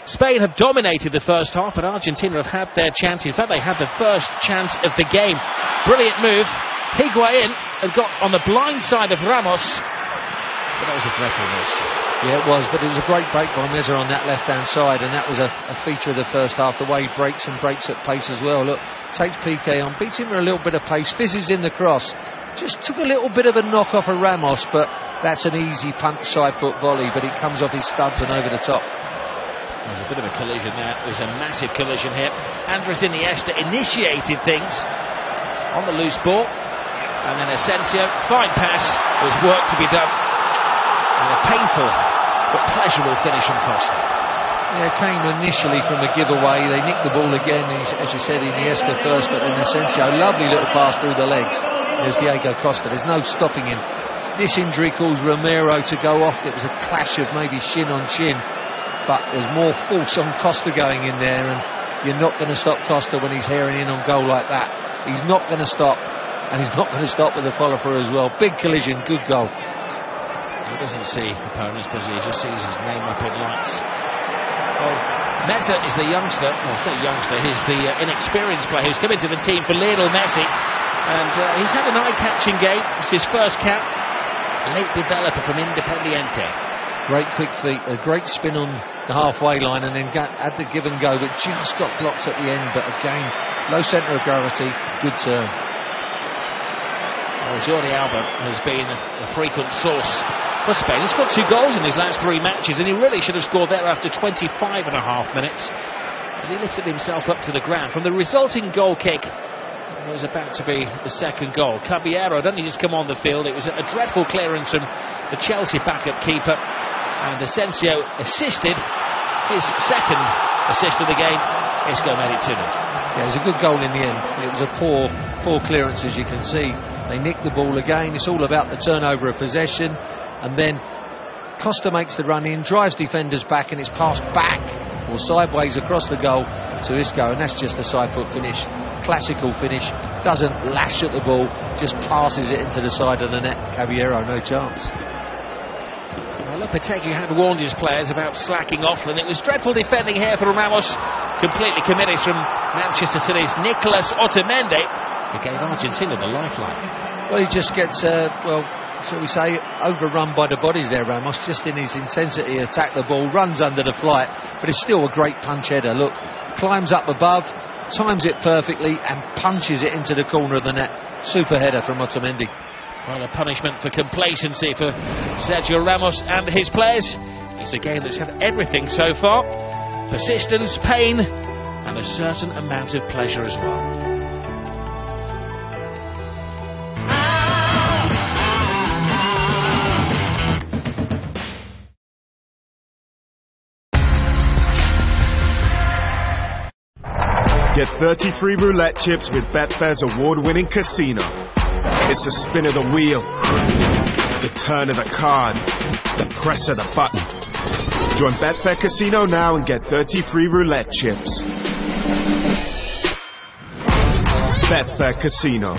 Spain have dominated the first half, but Argentina have had their chance. In fact, they had the first chance of the game. Brilliant move. Higuain had got on the blind side of Ramos, but that was a dreadful miss. Yeah, it was, but it was a great break by Meza on that left-hand side, and that was a feature of the first half, the way he breaks and breaks at pace as well. Look, takes Piqué on, beats him with a little bit of pace, fizzes in the cross. Just took a little bit of a knock off of Ramos, but that's an easy punch side-foot volley, but it comes off his studs and over the top. There's a bit of a collision there. There's a massive collision here. Andres Iniesta initiated things on the loose ball, and then Asensio, fine pass, with work to be done. And a painful but pleasurable finish from Costa. Yeah, it came initially from a giveaway. They nicked the ball again, as you said, Iniesta first, but then Asensio, lovely little pass through the legs. There's Diego Costa, there's no stopping him. This injury caused Romero to go off. It was a clash of maybe shin on shin, but there's more force on Costa going in there, and you're not going to stop Costa when he's herring in on goal like that. He's not going to stop, and he's not going to stop with the follow-through as well. Big collision, good goal. He doesn't see opponents, does he? He just sees his name up in lights. Well, Meza is the youngster, well, I say youngster, he's the inexperienced player who's come into the team for Lionel Messi, and he's had an eye-catching game. It's his first cap. Late developer from Independiente. Great quick feet, a great spin on the halfway line, and then had the give and go, but just got blocked at the end. But again, low centre of gravity, good turn. Well, Jordi Alba has been a frequent source for Spain. He's got 2 goals in his last 3 matches, and he really should have scored there after 25.5 minutes, as he lifted himself up to the ground. From the resulting goal kick, it was about to be the second goal. Caballero didn't just come on the field. It was a dreadful clearance from the Chelsea backup keeper, and Asensio assisted his second assist of the game. Isco made it 2-0. Yeah, it was a good goal in the end. It was a poor clearance, as you can see. They nicked the ball again. It's all about the turnover of possession, and then Costa makes the run in, drives defenders back, and it's passed back or sideways across the goal to Isco, and that's just a side foot finish. Classical finish. Doesn't lash at the ball, just passes it into the side of the net. Caballero, no chance. Well, Lopetegui had warned his players about slacking off, and it was dreadful defending here for Ramos, completely committed from Manchester City's Nicolas Otamendi, who gave Argentina the lifeline. Well, he just gets, shall we say, overrun by the bodies there, Ramos, just in his intensity, attack the ball, runs under the flight, but it's still a great punch header. Look, climbs up above, times it perfectly, and punches it into the corner of the net. Super header from Otamendi. Well, a punishment for complacency for Sergio Ramos and his players. It's a game that's had everything so far. Persistence, pain, and a certain amount of pleasure as well. Get 30 free roulette chips with Betfair's award-winning casino. It's the spin of the wheel, the turn of the card, the press of the button. Join Betfair Casino now and get 30 free roulette chips. Betfair Casino.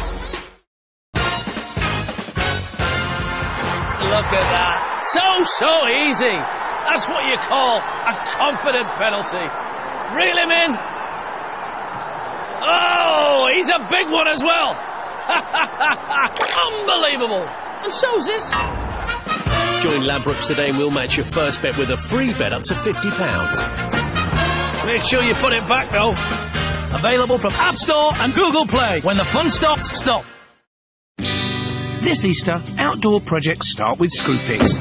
Look at that. So So easy. That's what you call a confident penalty. Reel him in. Oh, he's a big one as well. Unbelievable. And so's this. Join Ladbrokes today and we'll match your first bet with a free bet up to £50. Make sure you put it back, though. Available from App Store and Google Play. When the fun stops, stop. This Easter, outdoor projects start with Screwfix.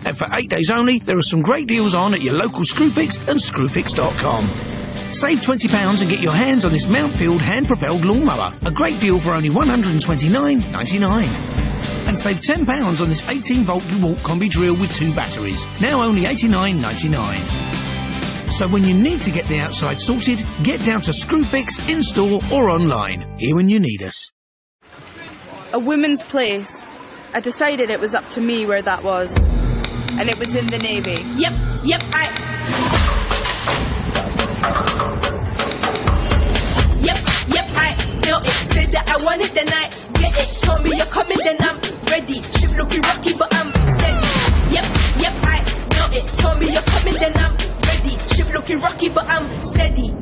And for 8 days only, there are some great deals on at your local Screwfix and Screwfix.com. Save £20 and get your hands on this Mountfield hand-propelled lawnmower. A great deal for only $129.99. And save £10 on this 18-volt DeWalt combi drill with 2 batteries. Now only $89.99. So when you need to get the outside sorted, get down to Screwfix in-store or online. Here when you need us. A woman's place. I decided it was up to me where that was. And it was in the Navy. Yep, I know it. Said that I want it, then I get it. Told me you're coming, then I'm ready. Ship looking rocky, but I'm steady. Yep, I know it. Told me you're coming, then I'm ready. Ship looking rocky, but I'm steady.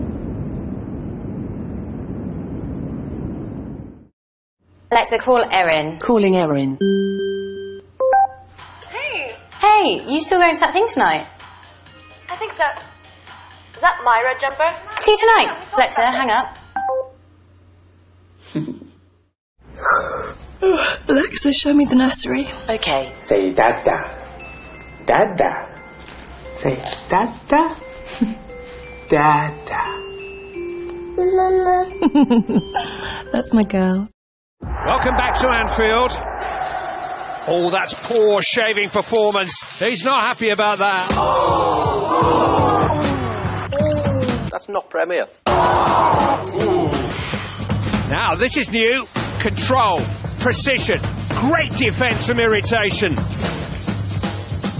Alexa, call Erin. Calling Erin. Hey, you still going to that thing tonight? I think so. Is that my red jumper? See you tonight. Alexa, hang up. Alexa, show me the nursery. Okay. Say dada. Dada. Say dada. Dada. That's my girl. Welcome back to Anfield. Oh, that's poor shaving performance. He's not happy about that. That's not Premier. Now, this is new. Control, precision, great defence from irritation.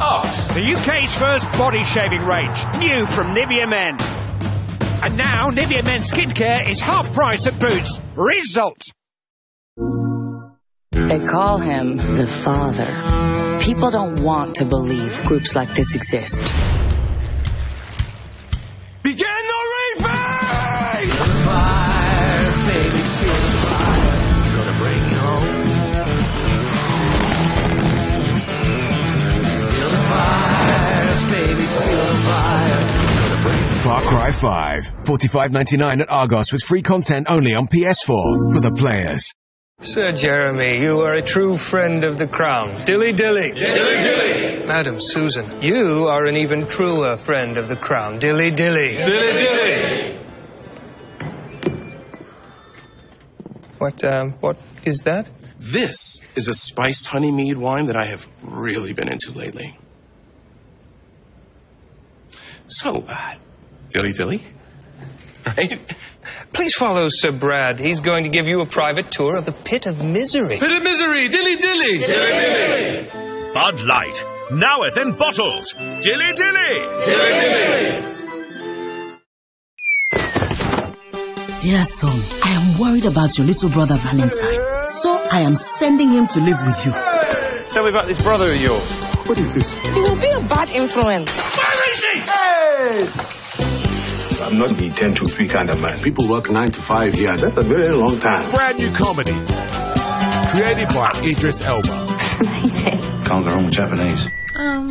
Oh, the UK's first body shaving range, new from Nivea Men. And now, Nivea Men skincare is half price at Boots. Result. They call him the Father. People don't want to believe groups like this exist. Begin the refight! Feel the fire, baby, feel the fire. Gonna bring you home. Feel the fire, baby, feel the fire. Gonna bring you home. Far Cry 5. $45.99 at Argos with free content only on PS4 for the players. Sir Jeremy, you are a true friend of the crown. Dilly dilly. Dilly dilly. Madam Susan, you are an even truer friend of the crown. Dilly dilly. Dilly dilly. What is that? This is a spiced honey mead wine that I have really been into lately. So, dilly dilly, right? Please follow Sir Brad. He's going to give you a private tour of the Pit of Misery. Pit of Misery, dilly dilly. Dilly dilly. Bud Light, noweth in bottles. Dilly dilly. Dilly dilly. Dear son, I am worried about your little brother Valentine. So I am sending him to live with you. Tell me about this brother of yours. What is this? He will be a bad influence. Where is he? Hey! I'm not the 10-to-3 kind of man. People work 9 to 5 here. That's a very long time. Brand new comedy. Created by Idris Elba. Amazing. Can't go wrong with Japanese.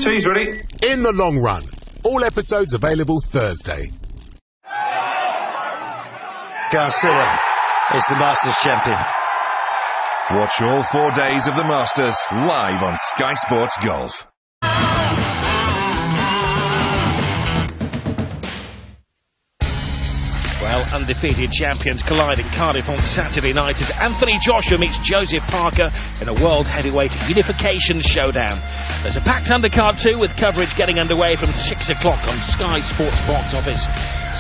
So he's ready? In the long run. All episodes available Thursday. Garcia is the Masters champion. Watch all 4 days of the Masters live on Sky Sports Golf. Well, undefeated champions collide in Cardiff on Saturday night as Anthony Joshua meets Joseph Parker in a World Heavyweight Unification showdown. There's a packed undercard too, with coverage getting underway from 6 o'clock on Sky Sports Box Office.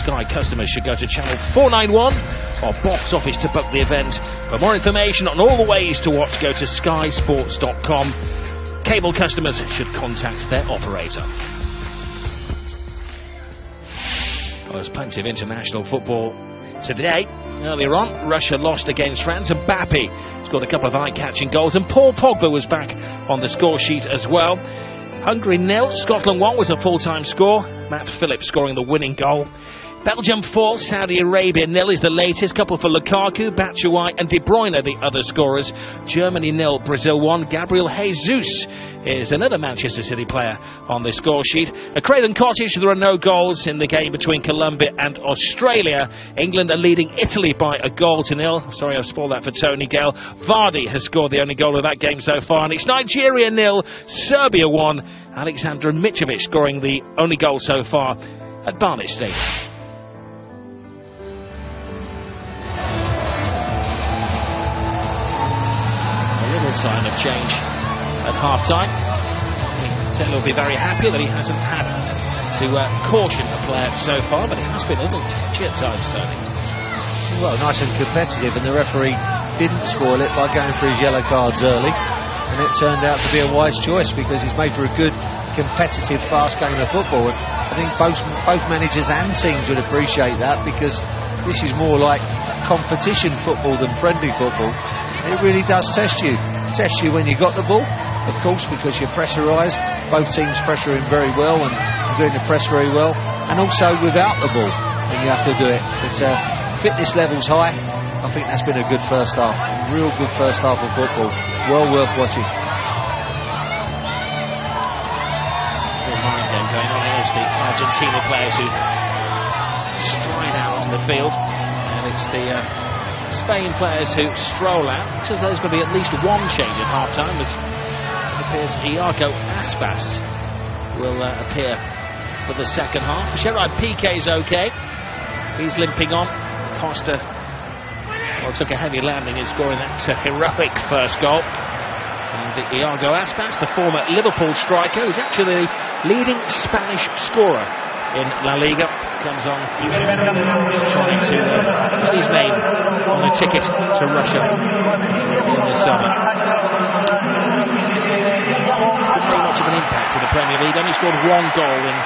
Sky customers should go to channel 491 or Box Office to book the event. For more information on all the ways to watch, go to skysports.com. Cable customers should contact their operator. Well, there's plenty of international football today. Earlier on, Russia lost against France, and Mbappe scored a couple of eye-catching goals, and Paul Pogba was back on the score sheet as well. Hungary 0, Scotland 1 was a full-time score. Matt Phillips scoring the winning goal. Belgium 4, Saudi Arabia 0 is the latest. Couple for Lukaku, Batshuayi and De Bruyne are the other scorers. Germany 0, Brazil 1. Gabriel Jesus is another Manchester City player on the score sheet. At Craven Cottage, there are no goals in the game between Colombia and Australia. England are leading Italy by a goal to 0. Sorry, I've spoiled that for Tony Gale. Vardy has scored the only goal of that game so far, and it's Nigeria 0, Serbia 1. Alexander Mitrovic scoring the only goal so far at Barnet Stadium. Sign of change at half-time. Taylor will be very happy that he hasn't had to caution the player so far, but it has been a little touchy at times, Tony. Well, nice and competitive, and the referee didn't spoil it by going for his yellow cards early, and it turned out to be a wise choice because he's made for a good, competitive, fast game of football. And I think both managers and teams would appreciate that, because this is more like competition football than friendly football. It really does test you when you got the ball, of course, because you're pressurised. Both teams pressuring very well and doing the press very well, and also without the ball when you have to do it. But fitness levels high. I think that's been a good first half, real good first half of football, well worth watching. Real mind game going on here as the Argentina players who stride out onto the field, and it's the Spain players who stroll out. Looks as though there's going to be at least one change at half-time, as it appears Iago Aspas will appear for the second half. Gerard Piqué's okay. He's limping on. Costa, well, took a heavy landing in scoring that heroic first goal. And Iago Aspas, the former Liverpool striker, who's actually the leading Spanish scorer in La Liga, comes on trying to put his name on a ticket to Russia in the summer. Didn't make much of an impact in the Premier League, only scored one goal in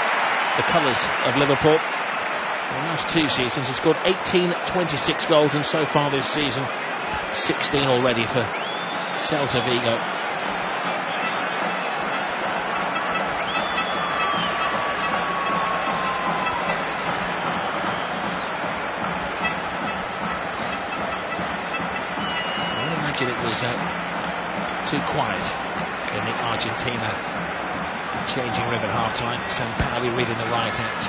the colours of Liverpool. In the last 2 seasons he scored 18, 26 goals, and so far this season 16 already for Celta Vigo. It was too quiet in the Argentina changing room at half-time. Sampaoli reading the right act.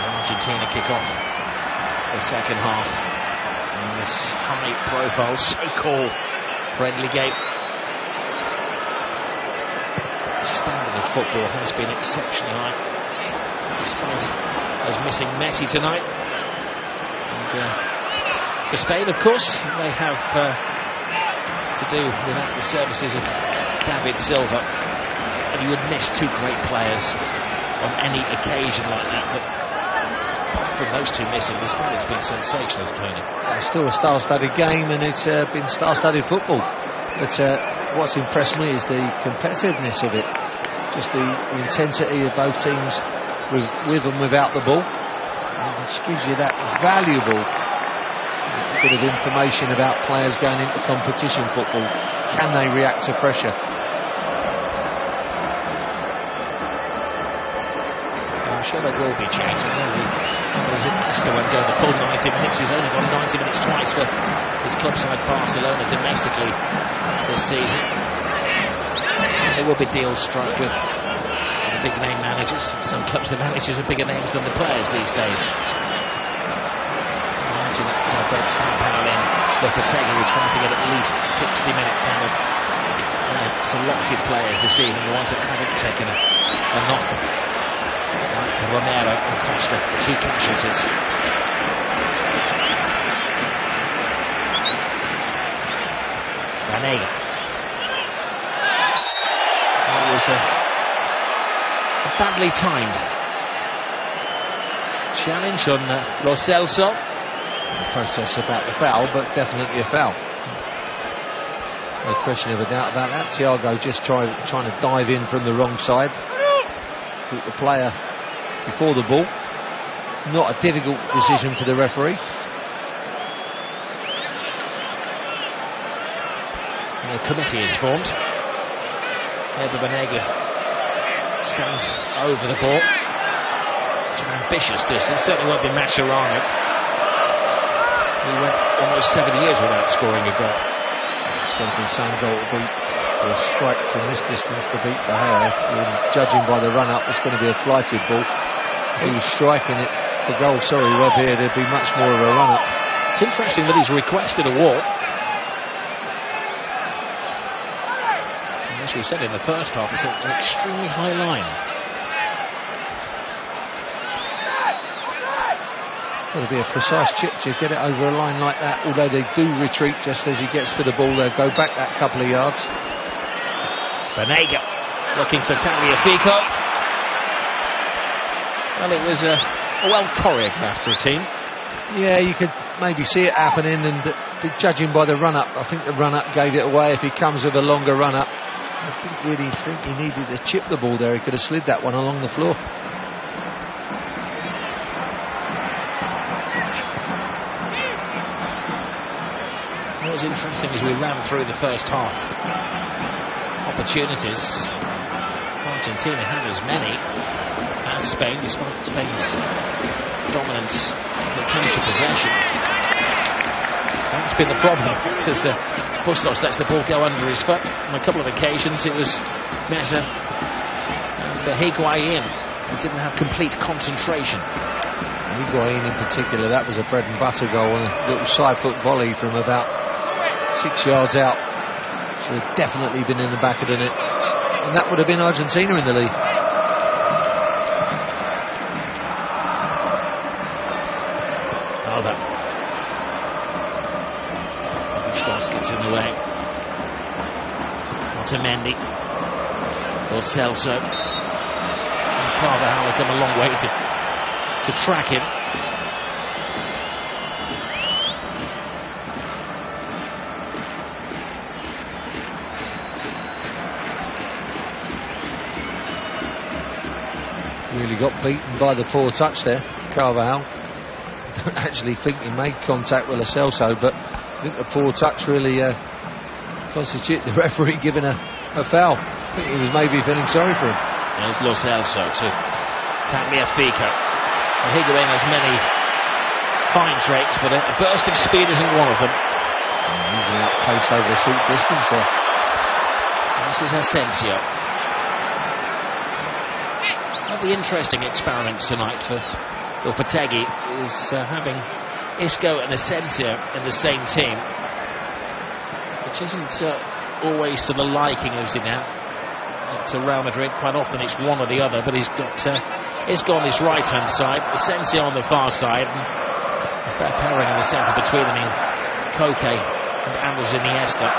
Argentina kick off the second half in this high-profile, so-called friendly game. The standard of football has been exceptionally high, despite as missing Messi tonight. And for Spain, of course, they have to do without the services of David Silva, and you would miss two great players on any occasion like that. But apart from those two missing, the standard's been sensational, Tony. It's still a star-studded game, and it's been star-studded football. But what's impressed me is the competitiveness of it, just the intensity of both teams with and without the ball, which gives you that valuable bit of information about players going into competition football. Can they react to pressure? I'm sure there will be change. I know Iniesta won't go the full 90 minutes. He's only gone 90 minutes twice for his club side Barcelona domestically this season. There will be deals struck with big name managers. Some clubs, the managers are bigger names than the players these days. Imagine that both Sampaoli and Lopetegui were trying to get at least 60 minutes out of selected players this evening, the ones that haven't taken a knock, like Romero and Costa, two casualties. Vanega. That was badly timed challenge on Lo Celso. Process about the foul, but definitely a foul. No question of a doubt about that. Thiago just trying to dive in from the wrong side. caught the player before the ball. Not a difficult decision for the referee. And the committee is formed. Ever Banega stands over the ball. It's an ambitious distance, certainly won't be Mascherano. He went almost 7 years without scoring a goal. It's going to be some goal to beat, or a strike from this distance to beat Bahia. Judging by the run-up, it's going to be a flighted ball. If he was striking it for goal, sorry Rob, here there'd be much more of a run-up. It's interesting that he's requested a walk. And as we said in the first half, it's an extremely high line. Got to be a precise chip to get it over a line like that, although they do retreat just as he gets to the ball. They'll go back that couple of yards. Banega looking for Tagliafico. Well, it was a well choreographed routine. Yeah, you could maybe see it happening, and judging by the run-up, I think the run-up gave it away. If he comes with a longer run-up, I didn't really think he needed to chip the ball there. He could have slid that one along the floor. What was interesting as we ran through the first half, opportunities. Argentina had as many as Spain, despite Spain's dominance when it comes to possession. That's been the problem. It's as Bustos lets the ball go under his foot. On a couple of occasions it was Meza and Higuain who didn't have complete concentration. Higuain in particular, that was a bread and butter goal, and a little side foot volley from about 6 yards out. Should have definitely been in the back of the net, and that would have been Argentina in the lead. Bustos gets in the way. Otamendi or Celso. And Carvajal will come a long way to track him. Really got beaten by the poor touch there, Carvajal. I don't actually think he made contact with Lo Celso, but I think the poor touch really constituted the referee giving a foul. I think he was maybe feeling sorry for him. There's Lo Celso to Tagliafico. And Higuain has many fine traits, but a burst of speed isn't one of them. Easily outpaced over a short distance there. This is Asensio. One of the interesting experiments tonight for Lopetegui is having Isco and Asensio in the same team, which isn't always to the liking of Zidane. At Real Madrid, quite often it's one or the other, but he's got Isco on his right-hand side, Asensio on the far side, and a fair pairing in the centre between them in Koke and Andres Iniesta.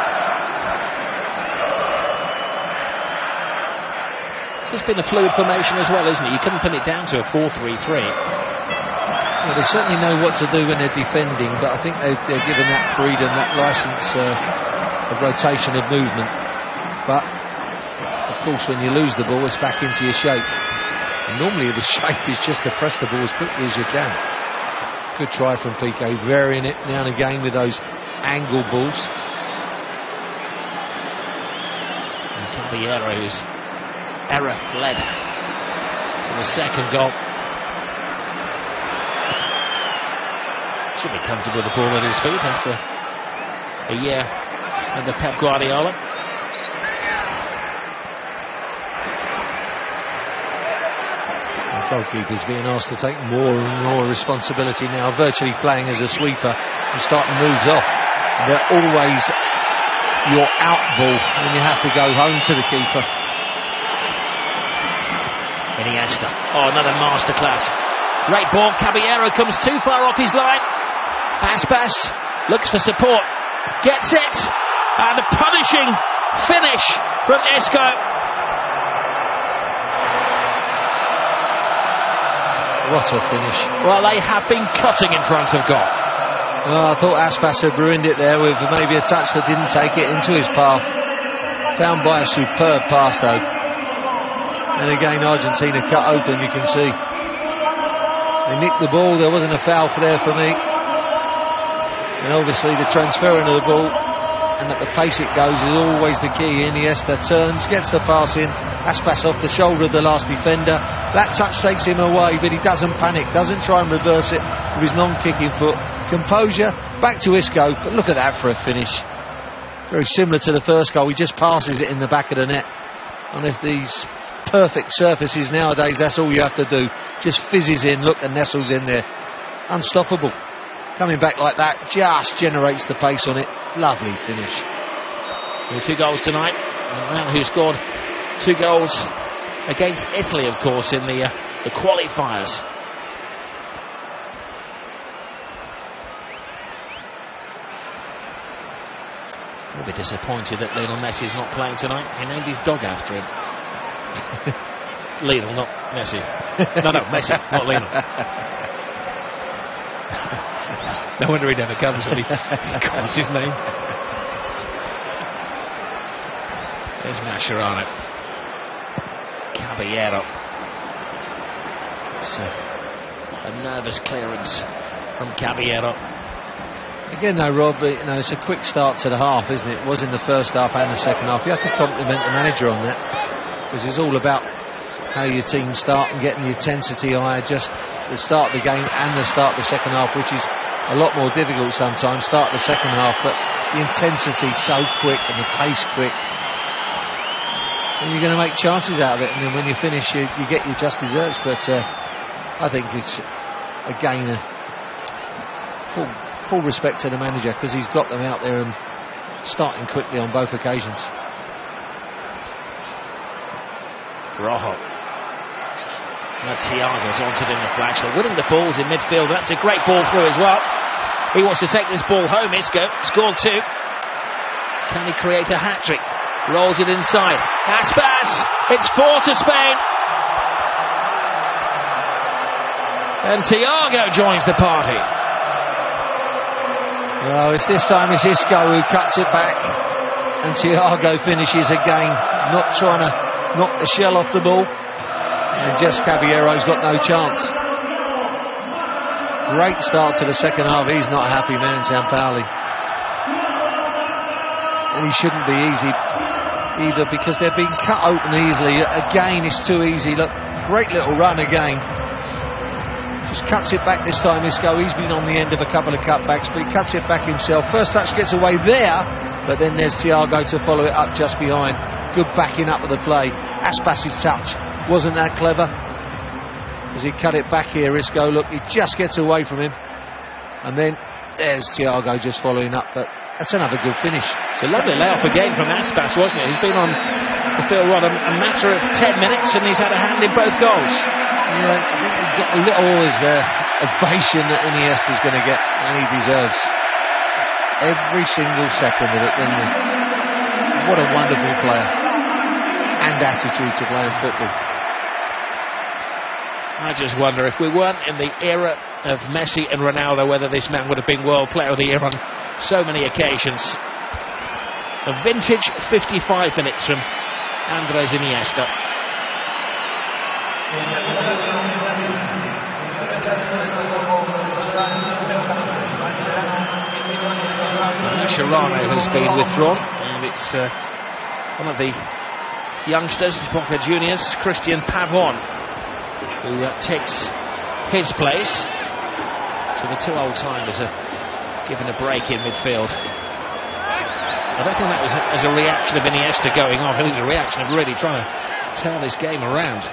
It's been a fluid formation as well, isn't it? You couldn't pin it down to a 4-3-3. Well, they certainly know what to do when they're defending, but I think they're given that freedom, that licence of rotation of movement. But, of course, when you lose the ball, it's back into your shape. And normally the shape is just to press the ball as quickly as you can. Good try from Piqué, varying it now and again with those angle balls. And Caballero, who's error-led to the second goal. Should be comfortable with the ball at his feet after a year under Pep Guardiola. The goalkeeper's being asked to take more and more responsibility now, virtually playing as a sweeper and starting moves off. They're always your out ball when you have to go home to the keeper. Iniesta. Oh, another masterclass. Great ball. Caballero comes too far off his line. Aspas looks for support. Gets it. And a punishing finish from Isco. What a finish. Well, they have been cutting in front of goal. Well, I thought Aspas had ruined it there with maybe a touch that didn't take it into his path. Found by a superb pass, though. And again, Argentina cut open, you can see. They nicked the ball, there wasn't a foul there for me. And obviously the transferring of the ball and at the pace it goes is always the key. Iniesta turns, gets the pass in, Aspas off the shoulder of the last defender. That touch takes him away, but he doesn't panic, doesn't try and reverse it with his non-kicking foot. Composure, back to Isco, but look at that for a finish. Very similar to the first goal, he just passes it in the back of the net. And if these perfect surfaces nowadays, that's all you have to do. Just fizzes in, look, and nestles in there. Unstoppable. Coming back like that just generates the pace on it. Lovely finish. Well, 2 goals tonight. The man who scored 2 goals against Italy, of course, in the qualifiers. I'll be disappointed that Lionel Messi is not playing tonight. He named his dog after him. Lionel, not Messi. No, Messi, not Lionel. No wonder he never comes when he calls his name. There's Mascherano. Caballero. It's a nervous clearance from Caballero. Again though, Rob, you know, it's a quick start to the half, isn't it? It was in the first half and the second half. You have to compliment the manager on that, because it's all about how your team start and getting the intensity higher just the start of the game and the start of the second half, which is a lot more difficult sometimes, start the second half, but the intensity so quick and the pace quick, and you're going to make chances out of it, and then when you finish you get your just desserts. But I think it's again full respect to the manager, because he's got them out there and starting quickly on both occasions. Rojo. Thiago's onto it in the flash. They're winning the balls in midfield. That's a great ball through as well. He wants to take this ball home. Isco scored 2. Can he create a hat-trick? Rolls it inside. Aspas. It's 4 to Spain. And Thiago joins the party. Well, it's this time it's Isco who cuts it back, and Thiago finishes again, not trying to knock the shell off the ball. And just Caballero's got no chance. Great start to the second half. He's not a happy man, Sampaoli. And he shouldn't be easy either, because they're being cut open easily. Again, it's too easy. Look, great little run again. Just cuts it back this time, Isco. He's been on the end of a couple of cutbacks, but he cuts it back himself. First touch gets away there, but then there's Thiago to follow it up just behind. Good backing up of the play. Aspas's touch wasn't that clever, as he cut it back here. Isco, look, he just gets away from him, and then there's Thiago just following up, but that's another good finish. It's a lovely layoff again from Aspas, wasn't it? He's been on the field, what, a matter of 10 minutes, and he's had a hand in both goals. Yeah, I think he's got a little ovation that Iniesta's going to get, and he deserves every single second of it, doesn't he? What a wonderful player, and attitude to playing football. I just wonder, if we weren't in the era of Messi and Ronaldo, whether this man would have been World Player of the Year on so many occasions. A vintage 55 minutes from Andres Iniesta. Mascherano has been withdrawn, and it's one of the youngsters, Boca Juniors, Christian Pavon, who takes his place. So the 2 old-timers are given a break in midfield. I don't think that was as a reaction of Iniesta going off. It was a reaction of really trying to turn this game around.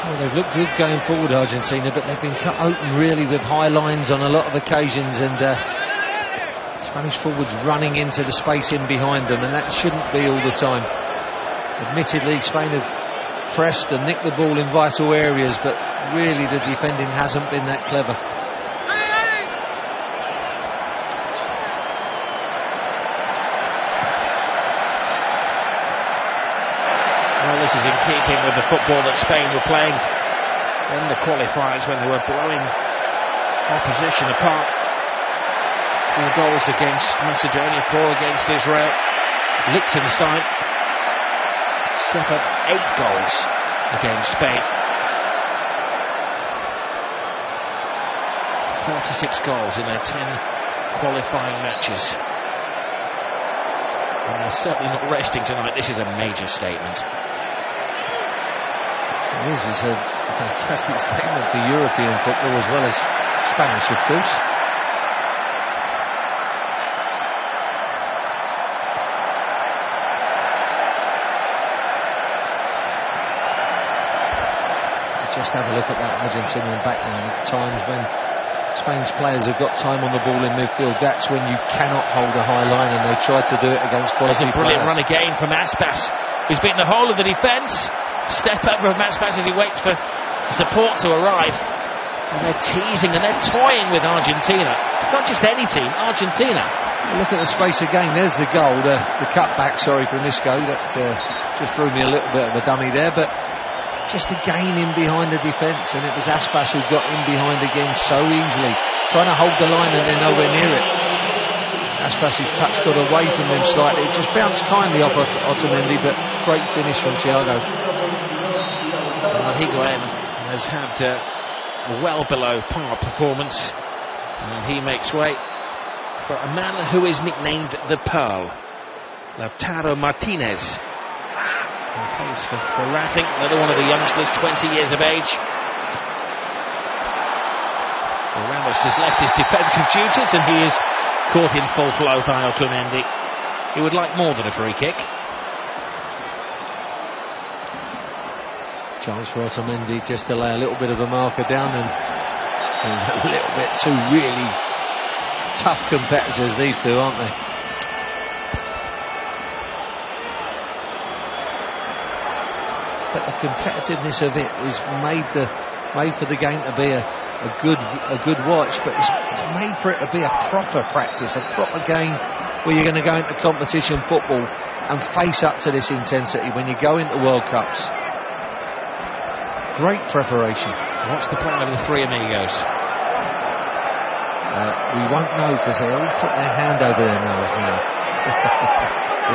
Well, they've looked good going forward, Argentina, but they've been cut open really with high lines on a lot of occasions, and Spanish forwards running into the space in behind them, and that shouldn't be all the time. Admittedly, Spain have pressed and nicked the ball in vital areas, but really the defending hasn't been that clever. Well, this is in keeping with the football that Spain were playing in the qualifiers, when they were blowing opposition apart. 4 goals against Macedonia, 4 against Israel. Liechtenstein suffered 8 goals against Spain. 36 goals in their 10 qualifying matches. And they're certainly not resting tonight. This is a major statement. It is. It's a fantastic statement for European football as well as Spanish, of course. Just have a look at that Argentinian backline at times when Spain's players have got time on the ball in midfield. That's when you cannot hold a high line, and they tried to do it against quality players. Brilliant run again from Aspas, who's beaten the whole of the defence. Step up from Aspas as he waits for support to arrive. And they're teasing and they're toying with Argentina. Not just any team, Argentina. Look at the space again. There's the goal, the cutback, sorry, from Isco. That just threw me a little bit of a dummy there, but just again in behind the defence, and it was Aspas who got in behind again so easily, trying to hold the line and they're nowhere near it. Aspas's touch got away from them slightly. It just bounced kindly off Otamendi, but great finish from Thiago. Higuain has had a well below par performance, and he makes way for a man who is nicknamed the Pearl, Lautaro Martinez. In case for Raffing, another one of the youngsters, 20 years of age. Well, Ramos has left his defensive duties and he is caught in full flow by Otamendi. He would like more than a free kick. Chance for Otamendi just to lay a little bit of a marker down, and a little bit too really tough competitors, these two, aren't they? But the competitiveness of it is made for the game to be a good watch, but it's made for it to be a proper practice, a proper game where you're going to go into competition football and face up to this intensity when you go into World Cups. Great preparation. What's the plan of the three amigos? We won't know because they all put their hand over their nose now.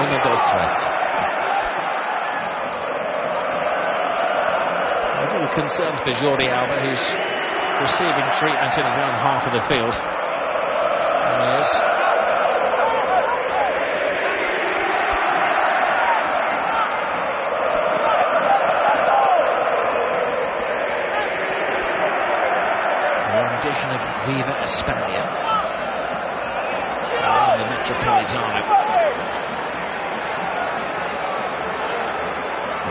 Uno, dos, tres. A little concerned for Jordi Alba, who's receiving treatment in his own half of the field. Yes. A rendition of Viva España around the Metropolitano.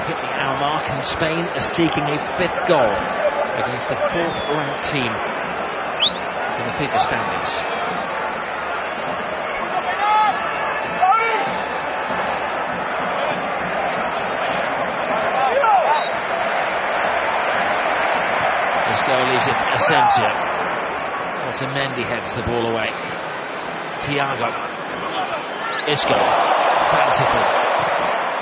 Hit the hour mark, and Spain is seeking a 5th goal against the 4th ranked team in the FIFA standings. This goal leaves it for Asensio. Otamendi heads the ball away. Thiago. Isco. Fanciful.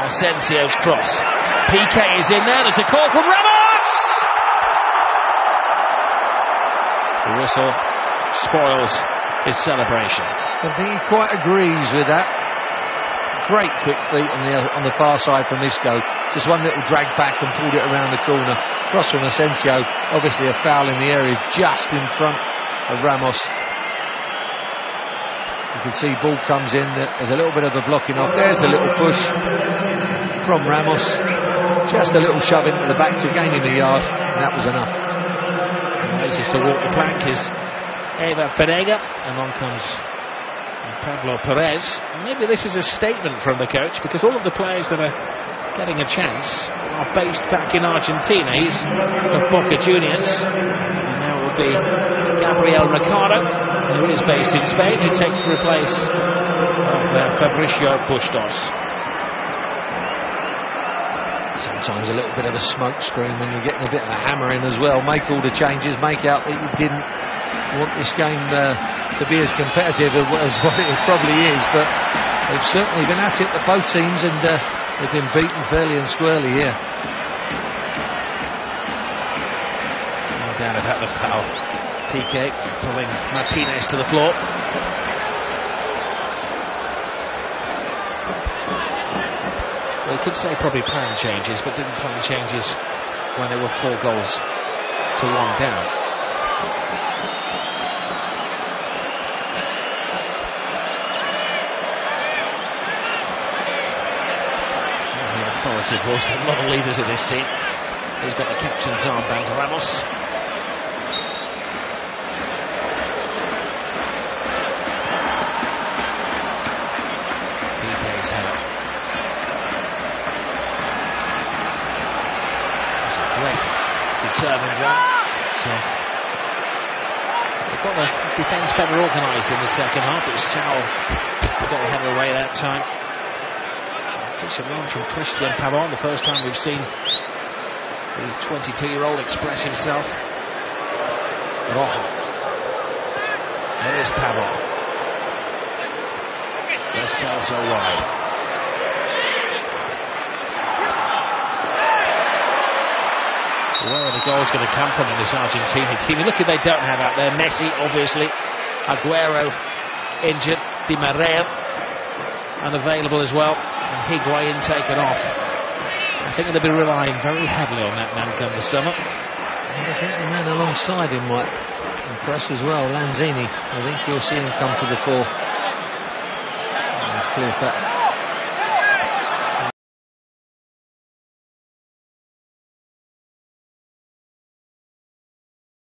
Asensio's cross. PK is in there. There's a call from Ramos! The whistle spoils his celebration. I think he quite agrees with that. Great quick feet on the far side from Isco. Just one little drag back and pulled it around the corner. Cross from Asensio. Obviously a foul in the area just in front of Ramos. You can see ball comes in. There's a little bit of a blocking off. There's a little push from Ramos. Just a little shove into the back to gain him a yard, and that was enough. The latest to walk the plank is Eva Perega, and on comes Pablo Perez. Maybe this is a statement from the coach, because all of the players that are getting a chance are based back in Argentina. He's of Boca Juniors, and now it will be Gabriel Ricardo, who is based in Spain, who takes the place of Fabricio Bustos. Sometimes a little bit of a smoke screen when you're getting a bit of a hammer in as well. Make all the changes, make out that you didn't want this game to be as competitive as what it probably is, but they've certainly been at it, both teams, and they've been beaten fairly and squarely here. No doubt about the foul. PK pulling Martinez to the floor. Well, he could say probably plan changes, but didn't plan changes when they were 4 goals to 1 down. There's the authoritative voice, a lot of leaders in this team. He's got the captain's armband, Ramos. PK's header. It's a great, determined run. So they've got the defence better organised in the second half. It was Sal who got the header away that time. It's a run from Christian Pavon, the first time we've seen the 22-year-old express himself. Rojo. There is Pavon. There's Celso wide. Where are the goals going to come from in this Argentina team? Look who they don't have out there. Messi, obviously. Aguero injured. Di Maria unavailable as well. And Higuain taken off. I think they'll be relying very heavily on that man come the summer. And I think the man alongside him might impress as well, Lanzini. I think you'll see him come to the fore. Clear cut